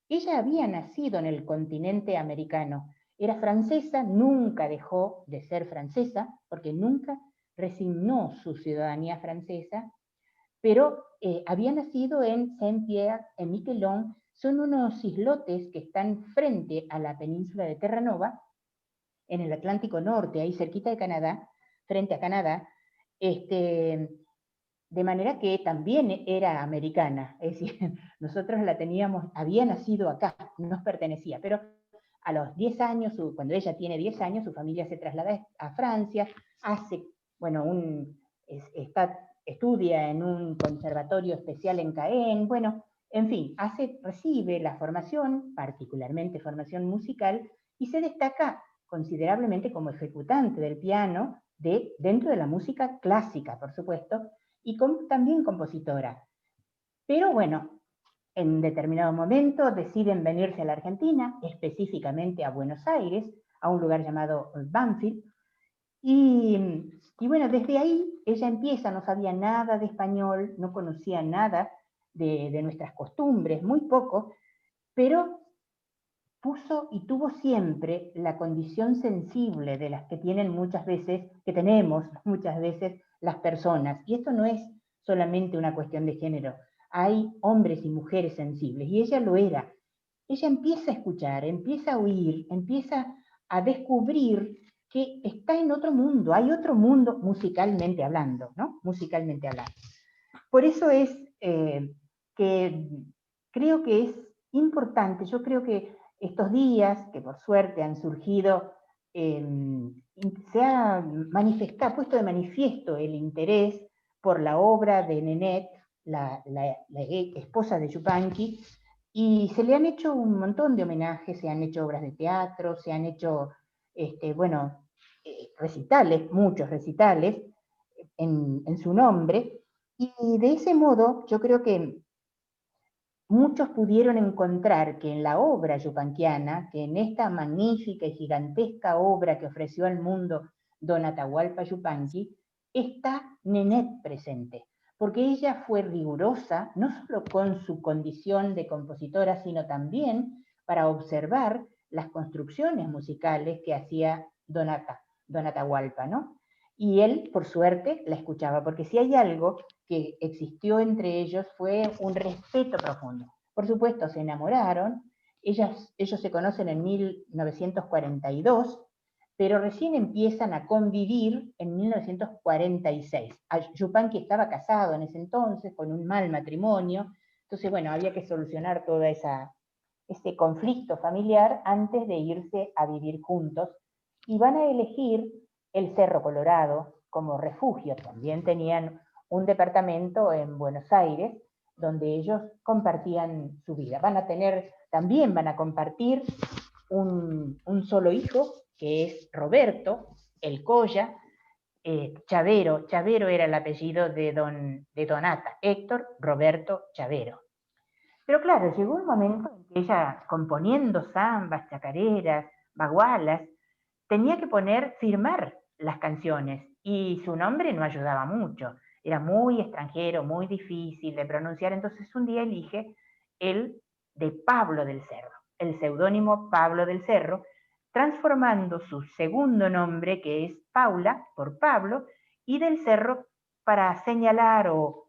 Ella había nacido en el continente americano, era francesa, nunca dejó de ser francesa, porque nunca resignó su ciudadanía francesa, pero había nacido en Saint-Pierre en Miquelon, son unos islotes que están frente a la península de Terranova, en el Atlántico Norte, ahí cerquita de Canadá, frente a Canadá, de manera que también era americana, es decir, nosotros la teníamos, había nacido acá, nos pertenecía, pero a los 10 años, cuando ella tiene 10 años, su familia se traslada a Francia, hace, bueno, estudia en un conservatorio especial en Caen, bueno, en fin, recibe la formación, particularmente formación musical, y se destaca considerablemente como ejecutante del piano dentro de la música clásica, por supuesto, y también compositora. Pero bueno, en determinado momento deciden venirse a la Argentina, específicamente a Buenos Aires, a un lugar llamado Banfield, y bueno, desde ahí ella empieza, no sabía nada de español, no conocía nada de nuestras costumbres, muy poco, pero puso y tuvo siempre la condición sensible de las que tienen muchas veces, que tenemos muchas veces las personas. Y esto no es solamente una cuestión de género. Hay hombres y mujeres sensibles, y ella lo era. Ella empieza a escuchar, empieza a oír, empieza a descubrir que está en otro mundo, hay otro mundo musicalmente hablando, ¿no? Musicalmente hablando. Por eso es que creo que es importante, yo creo que estos días, que por suerte han surgido, se ha puesto de manifiesto el interés por la obra de Nenet, la esposa de Yupanqui, y se le han hecho un montón de homenajes, se han hecho obras de teatro, se han hecho, bueno, recitales, muchos recitales en su nombre, y de ese modo yo creo que muchos pudieron encontrar que en la obra yupanquiana, que en esta magnífica y gigantesca obra que ofreció al mundo Don Atahualpa Yupanqui, está Nenet presente, porque ella fue rigurosa, no solo con su condición de compositora, sino también para observar las construcciones musicales que hacía Don Atahualpa, ¿no? Y él, por suerte, la escuchaba, porque si hay algo que existió entre ellos fue un respeto profundo. Por supuesto, se enamoraron, ellos se conocen en 1942, pero recién empiezan a convivir en 1946. Yupanqui estaba casado en ese entonces, con un mal matrimonio, Entonces, bueno, había que solucionar todo ese conflicto familiar antes de irse a vivir juntos, y van a elegir el Cerro Colorado como refugio. También tenían un departamento en Buenos Aires donde ellos compartían su vida. También van a compartir un solo hijo, que es Roberto, el Colla. Chavero era el apellido de Donata, Héctor Roberto Chavero. Pero claro, llegó un momento en que ella, componiendo zambas, chacareras, bagualas, tenía que firmar las canciones, y su nombre no ayudaba mucho. Era muy extranjero, muy difícil de pronunciar, entonces un día elige el de Pablo del Cerro, el seudónimo Pablo del Cerro, transformando su segundo nombre, que es Paula, por Pablo, y del Cerro para señalar o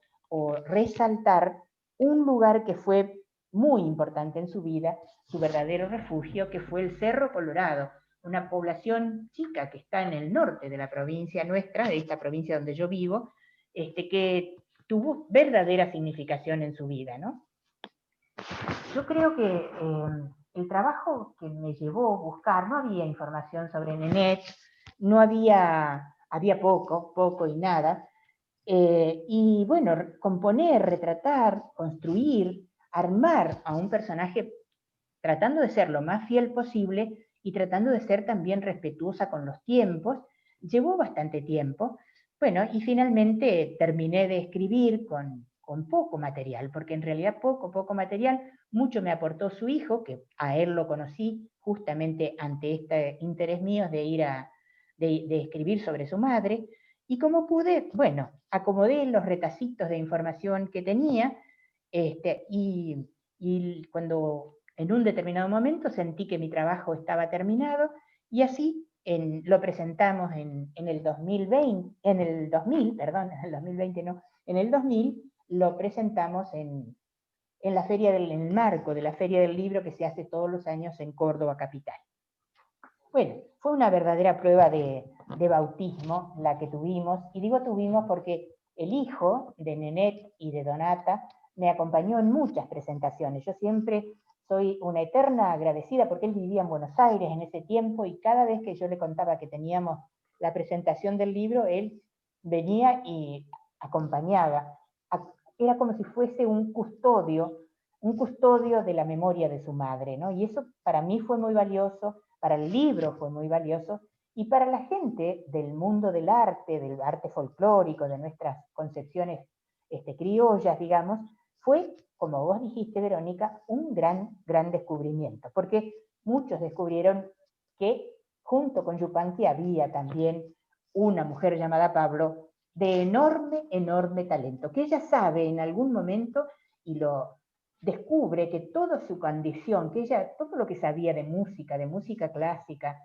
resaltar un lugar que fue muy importante en su vida, su verdadero refugio, que fue el Cerro Colorado, una población chica que está en el norte de la provincia nuestra, de esta provincia donde yo vivo, que tuvo verdadera significación en su vida, ¿no? Yo creo que el trabajo que me llevó a buscar, no había información sobre Nenet, no había poco y nada, y bueno, componer, retratar, construir, armar a un personaje tratando de ser lo más fiel posible y tratando de ser también respetuosa con los tiempos, llevó bastante tiempo. Bueno, y finalmente terminé de escribir con poco material, porque en realidad poco material. Mucho me aportó su hijo, que a él lo conocí justamente ante este interés mío de escribir sobre su madre, y como pude, bueno, acomodé los retacitos de información que tenía, y cuando en un determinado momento sentí que mi trabajo estaba terminado, y así lo presentamos en el 2020, en el 2000, perdón, en el 2020 no, en el 2000 lo presentamos en el marco de la Feria del Libro, que se hace todos los años en Córdoba capital. Bueno, fue una verdadera prueba de bautismo la que tuvimos, y digo tuvimos porque el hijo de Nenet y de Donata me acompañó en muchas presentaciones. Yo siempre soy una eterna agradecida, porque él vivía en Buenos Aires en ese tiempo, y cada vez que yo le contaba que teníamos la presentación del libro, él venía y acompañaba. Era como si fuese un custodio de la memoria de su madre, ¿no? Y eso para mí fue muy valioso, para el libro fue muy valioso, y para la gente del mundo del arte folclórico, de nuestras concepciones criollas, digamos, fue, como vos dijiste, Verónica, un gran descubrimiento, porque muchos descubrieron que junto con Yupanqui había también una mujer llamada Pablo de enorme talento, que ella sabe en algún momento y lo descubre, que toda su condición, que ella, todo lo que sabía de música clásica,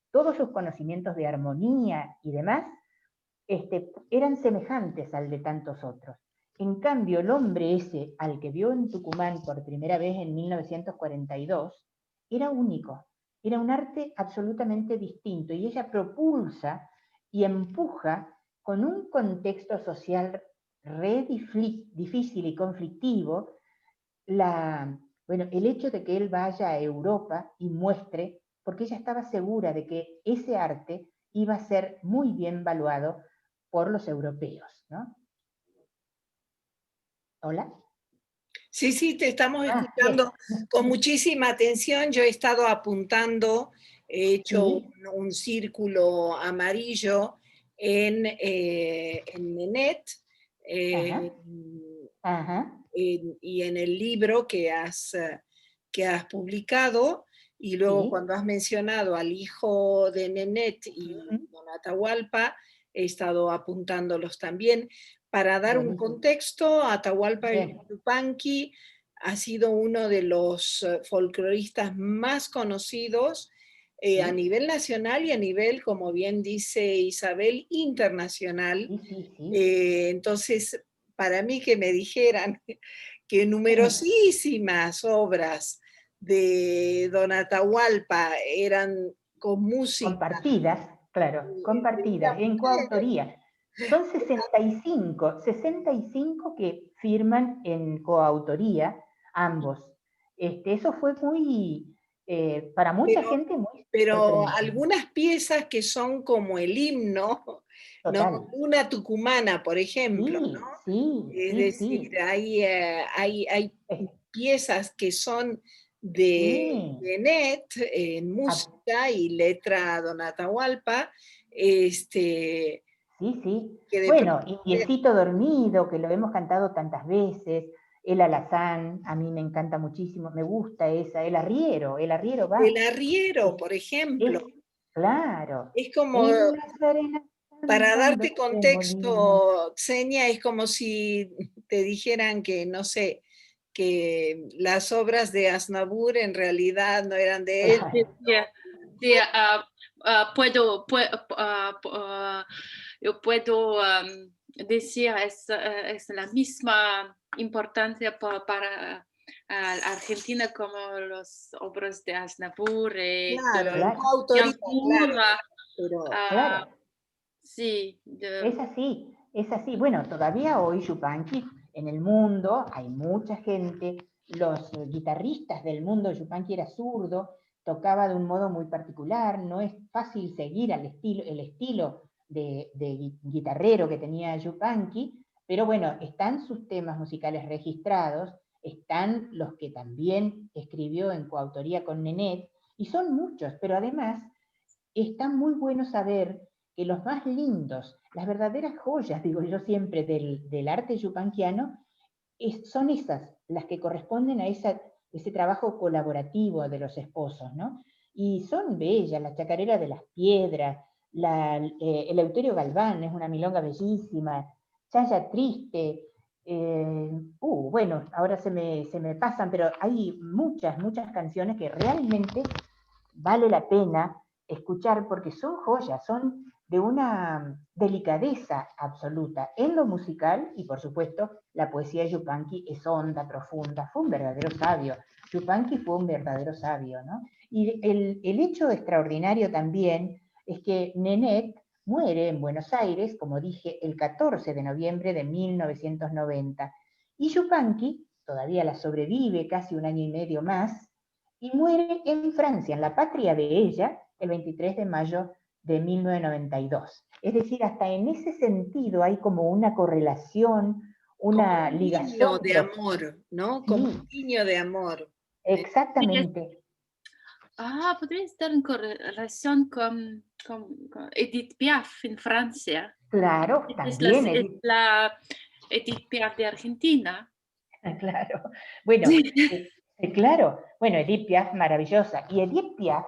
todos sus conocimientos de armonía y demás, eran semejantes al de tantos otros. En cambio, el hombre ese, al que vio en Tucumán por primera vez en 1942, era único, era un arte absolutamente distinto, y ella propulsa y empuja con un contexto social difícil y conflictivo, el hecho de que él vaya a Europa y muestre, porque ella estaba segura de que ese arte iba a ser muy bien valuado por los europeos, ¿no? ¿Hola? Sí, te estamos Bien. escuchando con muchísima atención. Yo he estado apuntando, he hecho Sí. un círculo amarillo en Nenet, Ajá. Ajá. y en el libro que has publicado, y luego Sí. cuando has mencionado al hijo de Nenet y Don Atahualpa, he estado apuntándolos también. Para dar un Buenísimo. contexto, Atahualpa Bien. Yupanqui ha sido uno de los folcloristas más conocidos a Sí. nivel nacional y a nivel, como bien dice Isabel, internacional. Sí. Entonces, para mí que me dijeran que numerosísimas obras de Don Atahualpa eran con música Compartidas, claro, compartidas, una en mujer, coautoría. Son 65 que firman en coautoría ambos. Eso fue muy, para mucha Pero, gente, muy pero sorprendente. algunas piezas que son como el himno, ¿no? Total. Una tucumana, por ejemplo, ¿no? Sí, sí, Es sí, decir, sí. hay Eh, piezas que son de Sí, Net en música y letra Don Atahualpa, este, sí, sí. que de pronto... Bueno, Indiecito Dormido, que lo hemos cantado tantas veces, El Alazán, a mí me encanta muchísimo, me gusta esa, El Arriero va. El arriero, Es, por es ejemplo, claro. es como, En las arenas para cantando darte remolinos. contexto, Xenia, es como si te dijeran que, no sé, que las obras de Aznavour en realidad no eran de él. Claro, Sí, sí, yo puedo decir, es la misma importancia para Argentina como las obras de Aznavour, Claro, en claro, coautoría, claro, Ñanzura, pero ah, claro. sí, Es así, es así. Bueno, todavía hoy Yupanqui en el mundo hay mucha gente, los guitarristas del mundo, Yupanqui era zurdo, tocaba de un modo muy particular, no es fácil seguir el estilo de guitarrero que tenía Yupanqui, pero bueno, están sus temas musicales registrados, están los que también escribió en coautoría con Nenet, y son muchos, pero además está muy bueno saber que los más lindos, las verdaderas joyas, digo yo siempre, del arte yupanquiano, son esas, las que corresponden a ese trabajo colaborativo de los esposos, ¿no? Y son bellas, la chacarera de las piedras, Eleuterio Galván es una milonga bellísima, Chaya Triste, bueno, ahora se me pasan, pero hay muchas, muchas canciones que realmente vale la pena escuchar porque son joyas, son de una delicadeza absoluta en lo musical y por supuesto la poesía de Yupanqui es honda, profunda, fue un verdadero sabio. Yupanqui fue un verdadero sabio, ¿no? Y el hecho extraordinario también es que Nenet muere en Buenos Aires, como dije, el 14 de noviembre de 1990. Y Yupanqui todavía la sobrevive casi un año y medio más, y muere en Francia, en la patria de ella, el 23 de mayo de 1992. Es decir, hasta en ese sentido hay como una correlación, como una un niño ligación, de pero amor, ¿no? Como un sí, niño de amor. exactamente, podría estar en correlación con Edith Piaf en Francia. claro, también Es Edith, la Edith Piaf de Argentina. claro, bueno, claro, bueno, Edith Piaf maravillosa, y Edith Piaf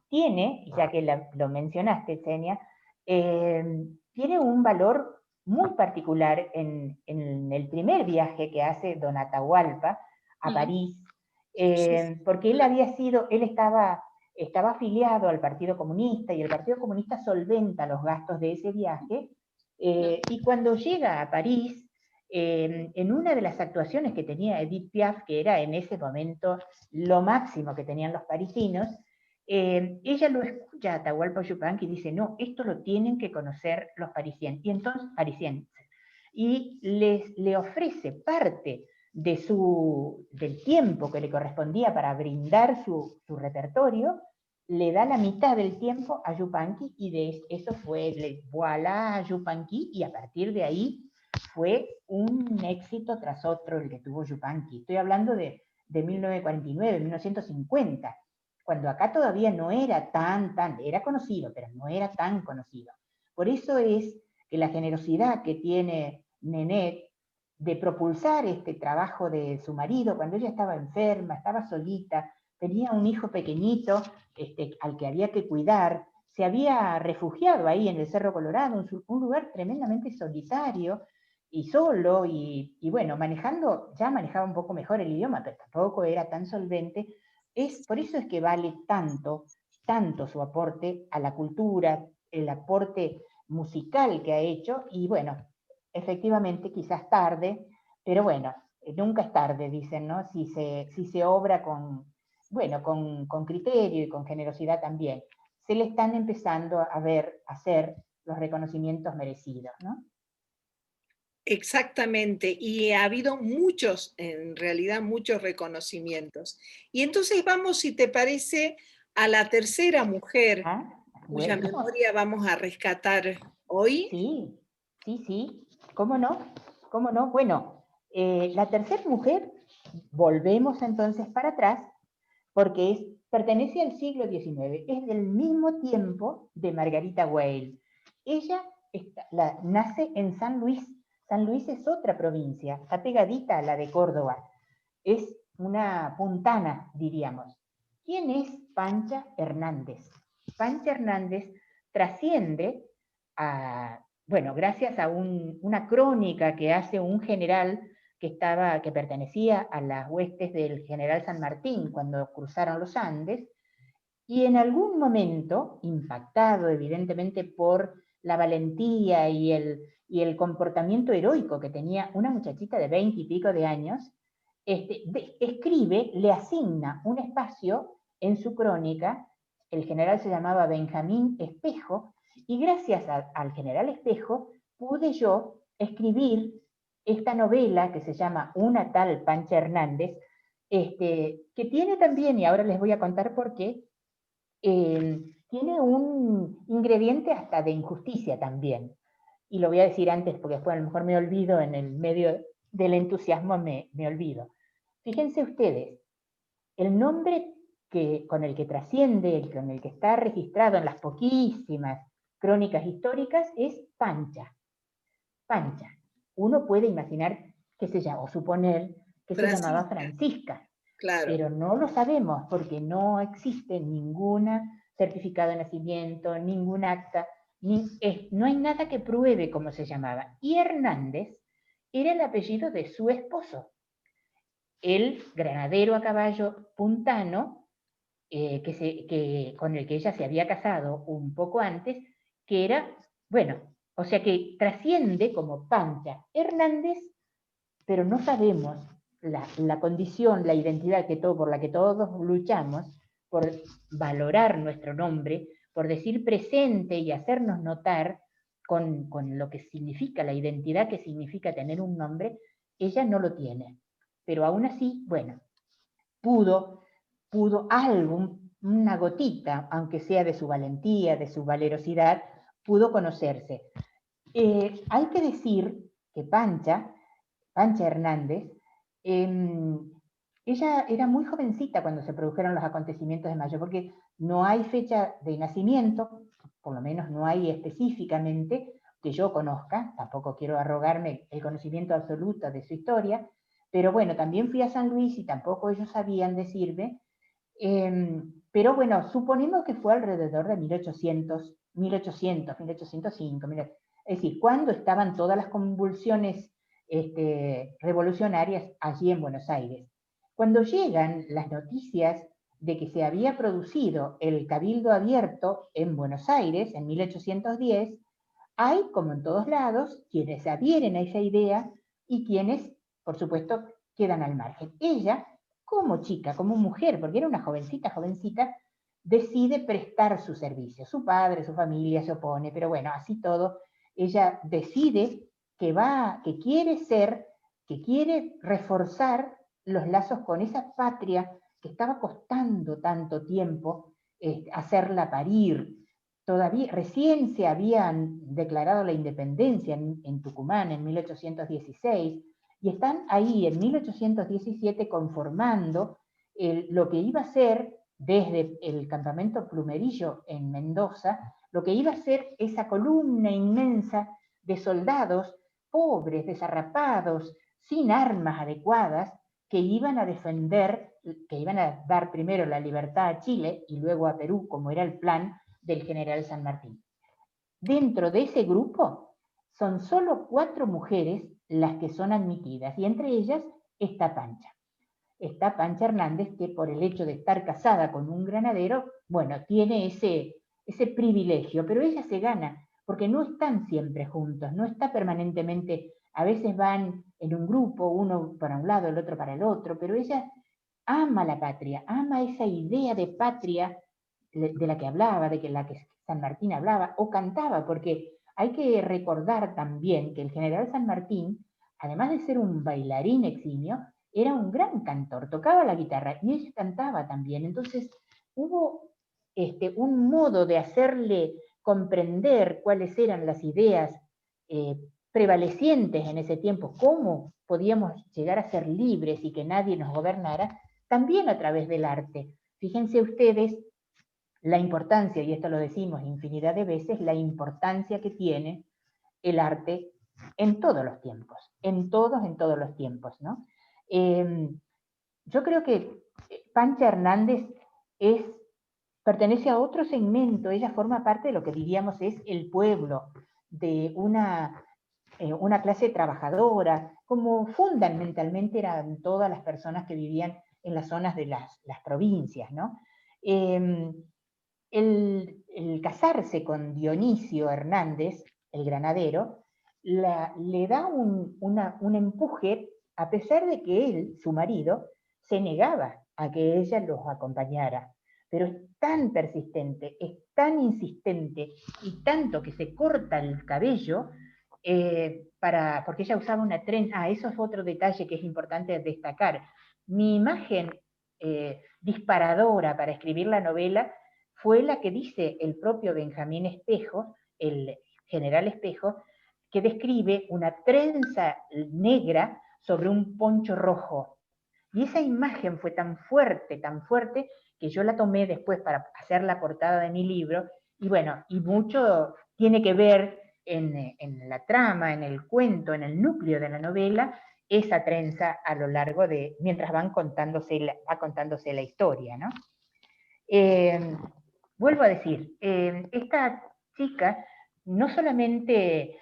tiene, ya que lo mencionaste, Xenia, eh, tiene un valor muy particular en el primer viaje que hace Don Atahualpa a Mm, París, sí, porque él estaba afiliado al Partido Comunista y el Partido Comunista solventa los gastos de ese viaje, y cuando llega a París, en una de las actuaciones que tenía Edith Piaf, que era en ese momento lo máximo que tenían los parisinos, ella lo escucha a Atahualpa Yupanqui y dice, no, esto lo tienen que conocer los parisienses. Y le ofrece parte del tiempo que le correspondía para brindar su repertorio, le da la mitad del tiempo a Yupanqui y de eso fue voilà a Yupanqui, y a partir de ahí fue un éxito tras otro el que tuvo Yupanqui. Estoy hablando de 1949, 1950, cuando acá todavía no era era conocido, pero no era tan conocido. Por eso es que la generosidad que tiene Nenet de propulsar este trabajo de su marido cuando ella estaba enferma, estaba solita, tenía un hijo pequeñito al que había que cuidar, se había refugiado ahí en el Cerro Colorado, un lugar tremendamente solitario y solo, y bueno, ya manejaba un poco mejor el idioma, pero tampoco era tan solvente. Por eso es que vale tanto, tanto su aporte a la cultura, el aporte musical que ha hecho, y bueno, efectivamente quizás tarde, pero bueno, nunca es tarde, dicen, ¿no? Si se obra bueno, con criterio y con generosidad también, se le están empezando a hacer los reconocimientos merecidos, ¿no? Exactamente, y ha habido muchos, en realidad muchos reconocimientos. Y entonces vamos, si te parece, a la tercera mujer Ah, cuya bueno, memoria vamos a rescatar hoy. sí, sí, sí, ¿cómo no? ¿Cómo no? Bueno, la tercera mujer, volvemos entonces para atrás, porque pertenece al siglo XIX, es del mismo tiempo de Margarita Weil. Ella nace en San Luis. San Luis es otra provincia, está pegadita a la de Córdoba. Es una puntana, diríamos. ¿Quién es Pancha Hernández? Pancha Hernández trasciende bueno, gracias a una crónica que hace un general que pertenecía a las huestes del general San Martín cuando cruzaron los Andes, y en algún momento, impactado evidentemente por la valentía y el comportamiento heroico que tenía una muchachita de 20 y pico de años, escribe, le asigna un espacio en su crónica. El general se llamaba Benjamín Espejo, y gracias al general Espejo pude yo escribir esta novela que se llama Una tal Pancha Hernández, que tiene también, y ahora les voy a contar por qué, tiene un ingrediente hasta de injusticia también. Y lo voy a decir antes porque después a lo mejor me olvido, en el medio del entusiasmo me olvido. Fíjense ustedes, el nombre con el que trasciende, con el que está registrado en las poquísimas crónicas históricas, es Pancha. Pancha. Uno puede imaginar que se llama, o suponer que se llamaba Francisca, Francisca, claro. pero no lo sabemos porque no existe ningún certificado de nacimiento, ningún acta, no hay nada que pruebe cómo se llamaba. Y Hernández era el apellido de su esposo, el granadero a caballo puntano, con el que ella se había casado un poco antes, que era, bueno, o sea que trasciende como Pancha Hernández, pero no sabemos la condición, la identidad por la que todos luchamos, por valorar nuestro nombre, por decir presente y hacernos notar con lo que significa la identidad, que significa tener un nombre. Ella no lo tiene. Pero aún así, bueno, pudo algo, una gotita, aunque sea de su valentía, de su valerosidad, pudo conocerse. Hay que decir que Pancha Hernández, ella era muy jovencita cuando se produjeron los acontecimientos de Mayo, porque no hay fecha de nacimiento, por lo menos no hay específicamente que yo conozca, tampoco quiero arrogarme el conocimiento absoluto de su historia, pero bueno, también fui a San Luis y tampoco ellos sabían decirme, pero bueno, suponemos que fue alrededor de 1805, es decir, cuando estaban todas las convulsiones revolucionarias allí en Buenos Aires. Cuando llegan las noticias de que se había producido el Cabildo Abierto en Buenos Aires en 1810, hay, como en todos lados, quienes se adhieren a esa idea y quienes, por supuesto, quedan al margen. Ella, como chica, como mujer, porque era una jovencita, decide prestar su servicio. Su padre, su familia se opone, pero bueno, así todo, ella decide que quiere reforzar los lazos con esa patria que estaba costando tanto tiempo hacerla parir. Todavía, recién se habían declarado la independencia en Tucumán en 1816, y están ahí en 1817 conformando lo que iba a ser desde el campamento Plumerillo en Mendoza, lo que iba a ser esa columna inmensa de soldados pobres, desarrapados, sin armas adecuadas, que iban a defender, que iban a dar primero la libertad a Chile y luego a Perú, como era el plan del general San Martín. Dentro de ese grupo son solo 4 mujeres las que son admitidas, y entre ellas está Pancha. Está Pancha Hernández, que por el hecho de estar casada con un granadero, bueno, tiene ese privilegio, pero ella se gana, porque no están siempre juntos, no está permanentemente, a veces van en un grupo, uno para un lado, el otro para el otro, pero ella ama la patria, ama esa idea de patria de la que hablaba, la que San Martín hablaba, o cantaba, porque hay que recordar también que el general San Martín, además de ser un bailarín eximio, era un gran cantor, tocaba la guitarra y ella cantaba también. Entonces hubo un modo de hacerle comprender cuáles eran las ideas prevalecientes en ese tiempo, cómo podíamos llegar a ser libres y que nadie nos gobernara, también a través del arte. Fíjense ustedes la importancia, y esto lo decimos infinidad de veces, la importancia que tiene el arte en todos los tiempos, en todos los tiempos, ¿no? Yo creo que Pancha Hernández pertenece a otro segmento, ella forma parte de lo que diríamos es el pueblo, de una clase trabajadora, como fundamentalmente eran todas las personas que vivían en las zonas de las provincias, ¿no? El casarse con Dionisio Hernández, el granadero, le da un empuje, a pesar de que él, su marido, se negaba a que ella los acompañara. Pero es tan persistente, es tan insistente, y tanto que se corta el cabello, porque ella usaba una trenza. Eso es otro detalle que es importante destacar. Mi imagen disparadora para escribir la novela fue la que dice el propio Benjamín Espejo, el general Espejo, que describe una trenza negra sobre un poncho rojo. Y esa imagen fue tan fuerte, que yo la tomé después para hacer la portada de mi libro, y bueno, y mucho tiene que ver en la trama, en el cuento, en el núcleo de la novela, esa trenza a lo largo de, mientras va contándose la historia, ¿no? Vuelvo a decir, esta chica no solamente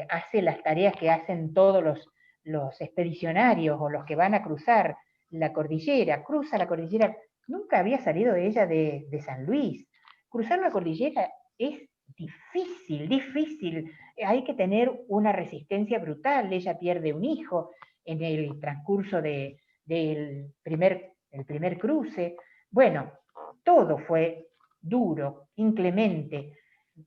hace las tareas que hacen todos los expedicionarios o los que van a cruzar la cordillera, cruza la cordillera, nunca había salido ella de San Luis. Cruzar la cordillera es difícil, hay que tener una resistencia brutal. Ella pierde un hijo en el transcurso del primer cruce. Bueno, todo fue duro, inclemente,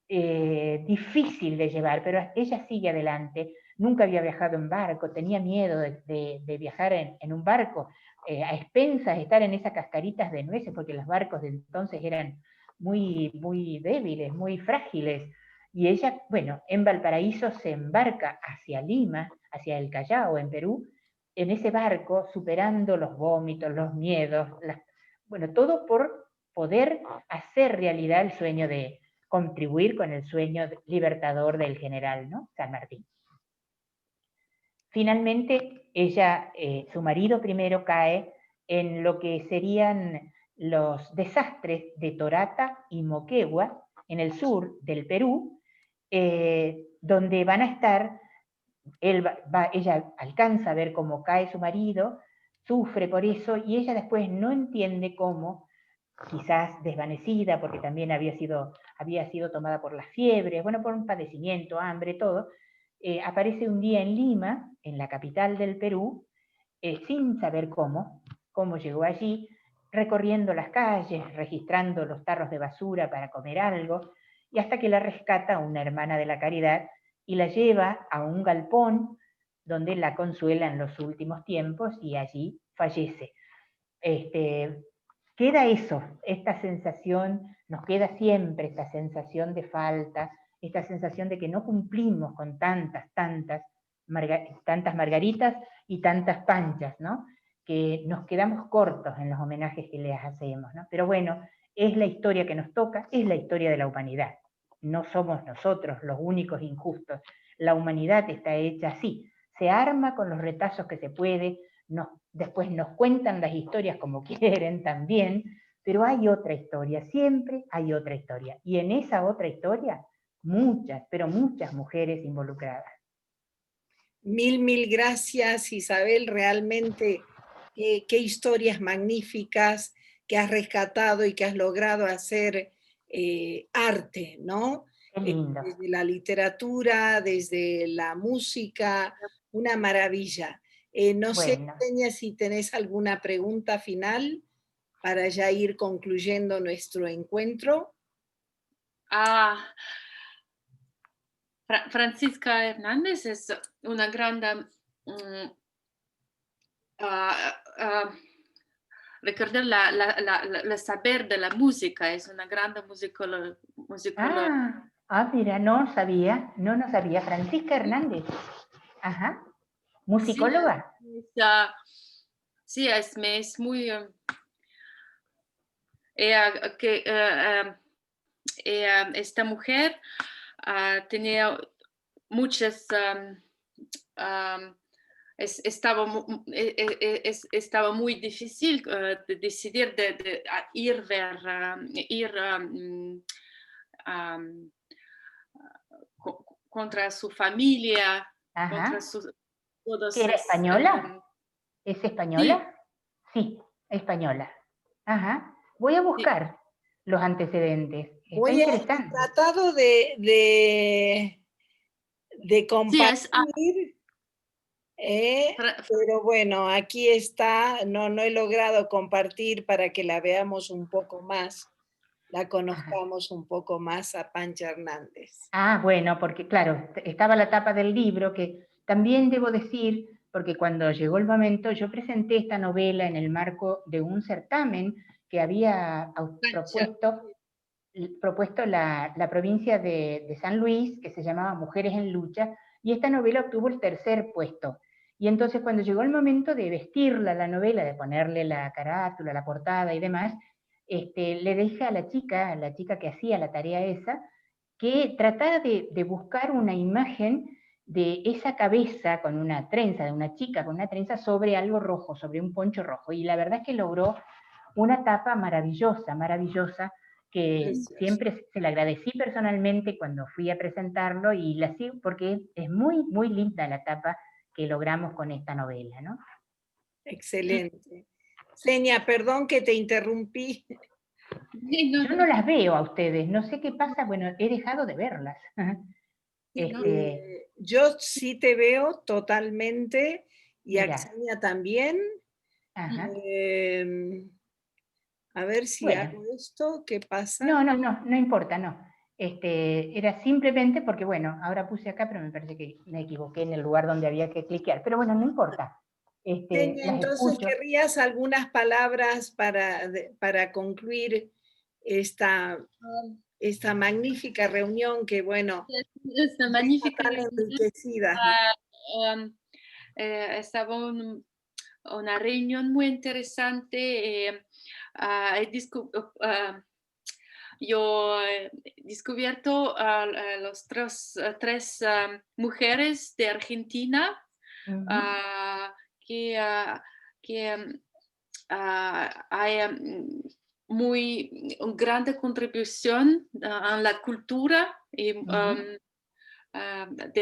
difícil de llevar, pero ella sigue adelante. Nunca había viajado en barco, tenía miedo de viajar en un barco, a expensas, estar en esas cascaritas de nueces, porque los barcos de entonces eran muy débiles, muy frágiles. Y ella, bueno, en Valparaíso se embarca hacia Lima, hacia el Callao, en Perú, en ese barco, superando los vómitos, los miedos, bueno, todo por poder hacer realidad el sueño de contribuir con el sueño libertador del general, ¿no? San Martín. Finalmente, ella, su marido primero cae en lo que serían los desastres de Torata y Moquegua, en el sur del Perú, donde van a estar, ella alcanza a ver cómo cae su marido, sufre por eso, y ella después no entiende cómo, quizás desvanecida, porque también había sido tomada por las fiebres, bueno, por un padecimiento, hambre, todo, aparece un día en Lima, en la capital del Perú, sin saber cómo llegó allí, recorriendo las calles, registrando los tarros de basura para comer algo, y hasta que la rescata una hermana de la caridad y la lleva a un galpón donde la consuela en los últimos tiempos, y allí fallece. Queda eso, esta sensación, nos queda siempre esta sensación de falta, esta sensación de que no cumplimos con tantas margaritas y tantas panchas, ¿no? Que nos quedamos cortos en los homenajes que les hacemos, ¿no? Pero bueno, es la historia que nos toca, es la historia de la humanidad. No somos nosotros los únicos injustos. La humanidad está hecha así. Se arma con los retazos que se puede, después nos cuentan las historias como quieren también, pero hay otra historia, siempre hay otra historia. Y en esa otra historia, muchas, pero muchas mujeres involucradas. Mil gracias, Isabel. Realmente, qué historias magníficas que has rescatado y que has logrado hacer arte, ¿no? Qué lindo. Desde la literatura, desde la música, una maravilla. No sé, Eugenia, si tenés alguna pregunta final para ya ir concluyendo nuestro encuentro. Francisca Hernández es una gran recordar el saber de la música, es una gran musicóloga. Mira, no sabía, no sabía. Francisca Hernández. Ajá. ¿Musicóloga? Sí, es muy... esta mujer tenía muchas... estaba muy difícil de decidir de ir contra su familia, contra sus todos. ¿Que era española? ¿Es española? Sí, española. Ajá. Voy a buscar los antecedentes. Está interesante. He tratado de compartir, pero bueno, aquí está, no he logrado compartir para que la veamos un poco más, la conozcamos un poco más a Pancha Hernández. Bueno, porque claro, estaba la tapa del libro, que también debo decir, porque cuando llegó el momento, yo presenté esta novela en el marco de un certamen que había propuesto la provincia de San Luis, que se llamaba Mujeres en Lucha, y esta novela obtuvo el 3er puesto. Y entonces cuando llegó el momento de vestirla, la novela, de ponerle la carátula, la portada y demás, le dije a la chica que hacía la tarea esa, que tratara de buscar una imagen de esa cabeza con una trenza, de una chica con una trenza sobre algo rojo, sobre un poncho rojo. Y la verdad es que logró una tapa maravillosa, maravillosa, que siempre se la agradecí personalmente cuando fui a presentarlo, y la sigo porque es muy, muy linda la tapa que logramos con esta novela, ¿no? Excelente. Seña, perdón que te interrumpí. Yo no las veo a ustedes, no sé qué pasa, bueno, he dejado de verlas. Yo sí te veo totalmente, y a Xenia también. A ver si hago esto, ¿qué pasa? No importa, no. Era simplemente porque, bueno, ahora puse acá, pero me parece que me equivoqué en el lugar donde había que cliquear. Pero bueno, no importa. Entonces, ¿querrías algunas palabras para concluir esta magnífica reunión que, bueno, esta magnífica tan enriquecida? Estaba una reunión muy interesante. Yo he descubierto a las tres mujeres de Argentina que hay una gran contribución a la cultura de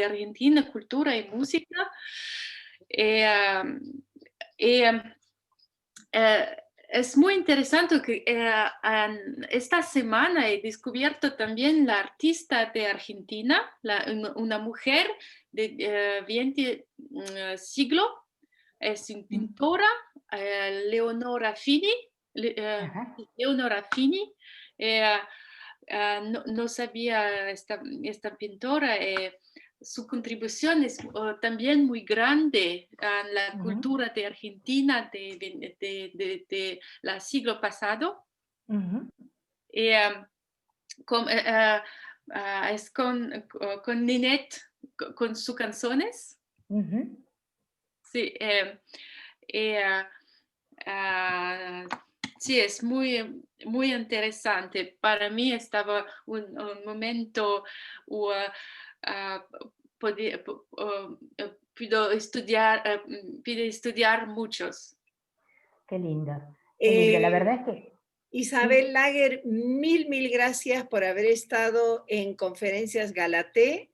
Argentina, cultura y música. Es muy interesante que esta semana he descubierto también la artista de Argentina, una mujer de 20 siglo, es una pintora, Leonora Fini. Leonora Fini. No sabía esta pintora. Su contribución es también muy grande a la cultura de Argentina de la siglo pasado. Es con Ninette, con sus canciones. Sí, sí, es muy, muy interesante. Para mí estaba un momento pude estudiar muchos. Qué lindo. Qué lindo. La verdad es que... Isabel Lager, mil gracias por haber estado en Conferencias Galaté.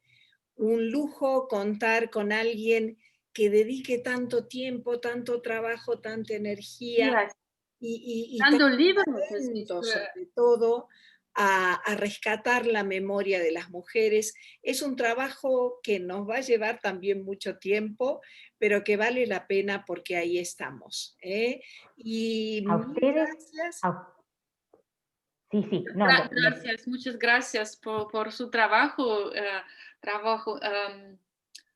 Un lujo contar con alguien que dedique tanto tiempo, tanto trabajo, tanta energía y tanto talento, sobre todo, a rescatar la memoria de las mujeres. Es un trabajo que nos va a llevar también mucho tiempo, pero que vale la pena porque ahí estamos. Y a ustedes, gracias. Sí, sí, no, Gracias, muchas gracias por su trabajo, trabajo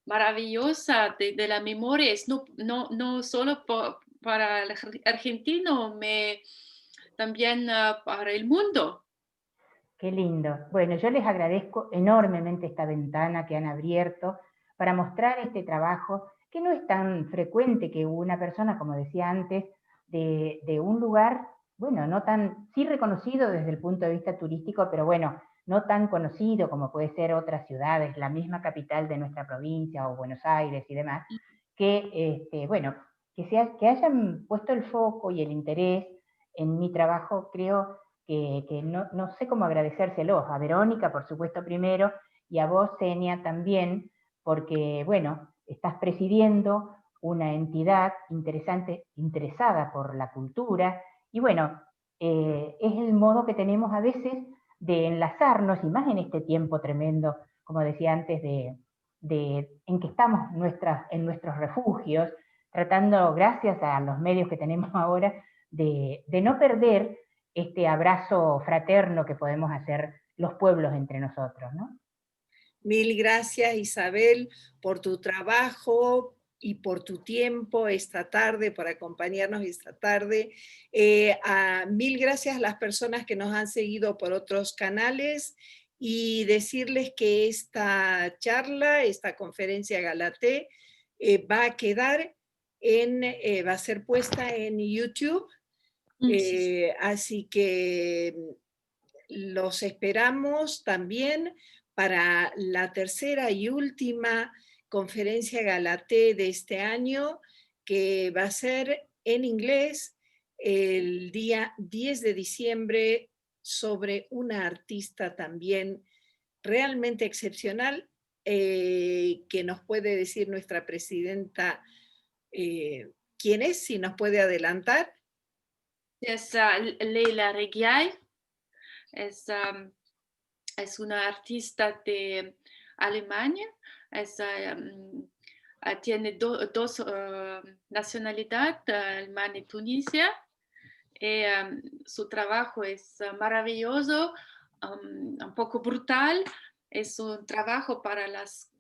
maravillosa de la memoria. Es no solo para el argentino, también para el mundo. qué lindo. Bueno, yo les agradezco enormemente esta ventana que han abierto para mostrar este trabajo, que no es tan frecuente que una persona, como decía antes, de un lugar, bueno, no tan, sí reconocido desde el punto de vista turístico, pero bueno, no tan conocido como puede ser otras ciudades, la misma capital de nuestra provincia o Buenos Aires y demás, que, bueno, que hayan puesto el foco y el interés en mi trabajo, creo que no sé cómo agradecérselos. A Verónica, por supuesto, primero, y a vos, Senia, también, porque, bueno, estás presidiendo una entidad interesante, interesada por la cultura, y bueno, es el modo que tenemos a veces de enlazarnos, y más en este tiempo tremendo, como decía antes, en que estamos en nuestros refugios, tratando, gracias a los medios que tenemos ahora, de no perder este abrazo fraterno que podemos hacer los pueblos entre nosotros, ¿no? Mil gracias, Isabel, por tu trabajo y por tu tiempo esta tarde, por acompañarnos esta tarde. Mil gracias a las personas que nos han seguido por otros canales y decirles que esta charla, esta conferencia Galaté, va a quedar va a ser puesta en YouTube. Así que los esperamos también para la tercera y última conferencia Galaté de este año, que va a ser en inglés el día 10 de diciembre sobre una artista también realmente excepcional, que nos puede decir nuestra presidenta quién es, si nos puede adelantar. Es Leila Regiay, es una artista de Alemania, tiene dos nacionalidades, Alemania y Tunisia. Su trabajo es maravilloso, un poco brutal. Es un trabajo para las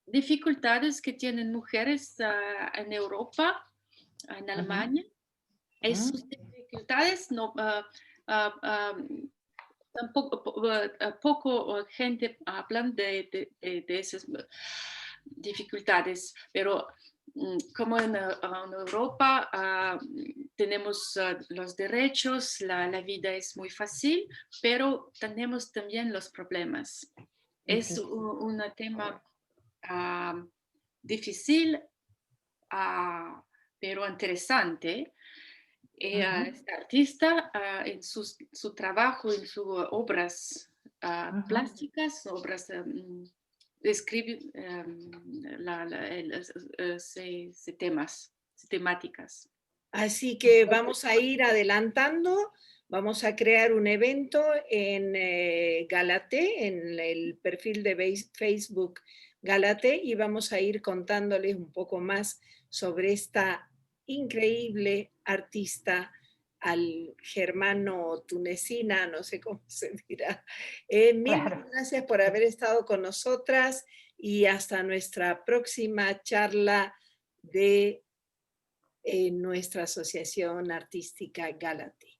dificultades que tienen mujeres en Europa, en Alemania. Sus dificultades no, tampoco poco gente hablan de esas dificultades, pero como en Europa tenemos los derechos, la vida es muy fácil, pero tenemos también los problemas. Es un tema difícil, pero interesante. Esta artista en su trabajo, en sus obras plásticas, obras describe temas, temáticas. Así que vamos a ir adelantando, vamos a crear un evento en Galaté, en el perfil de Facebook Galaté, y vamos a ir contándoles un poco más sobre esta increíble artista al germano tunecina, no sé cómo se dirá. Mil gracias por haber estado con nosotras y hasta nuestra próxima charla de nuestra Asociación Artística Galaté.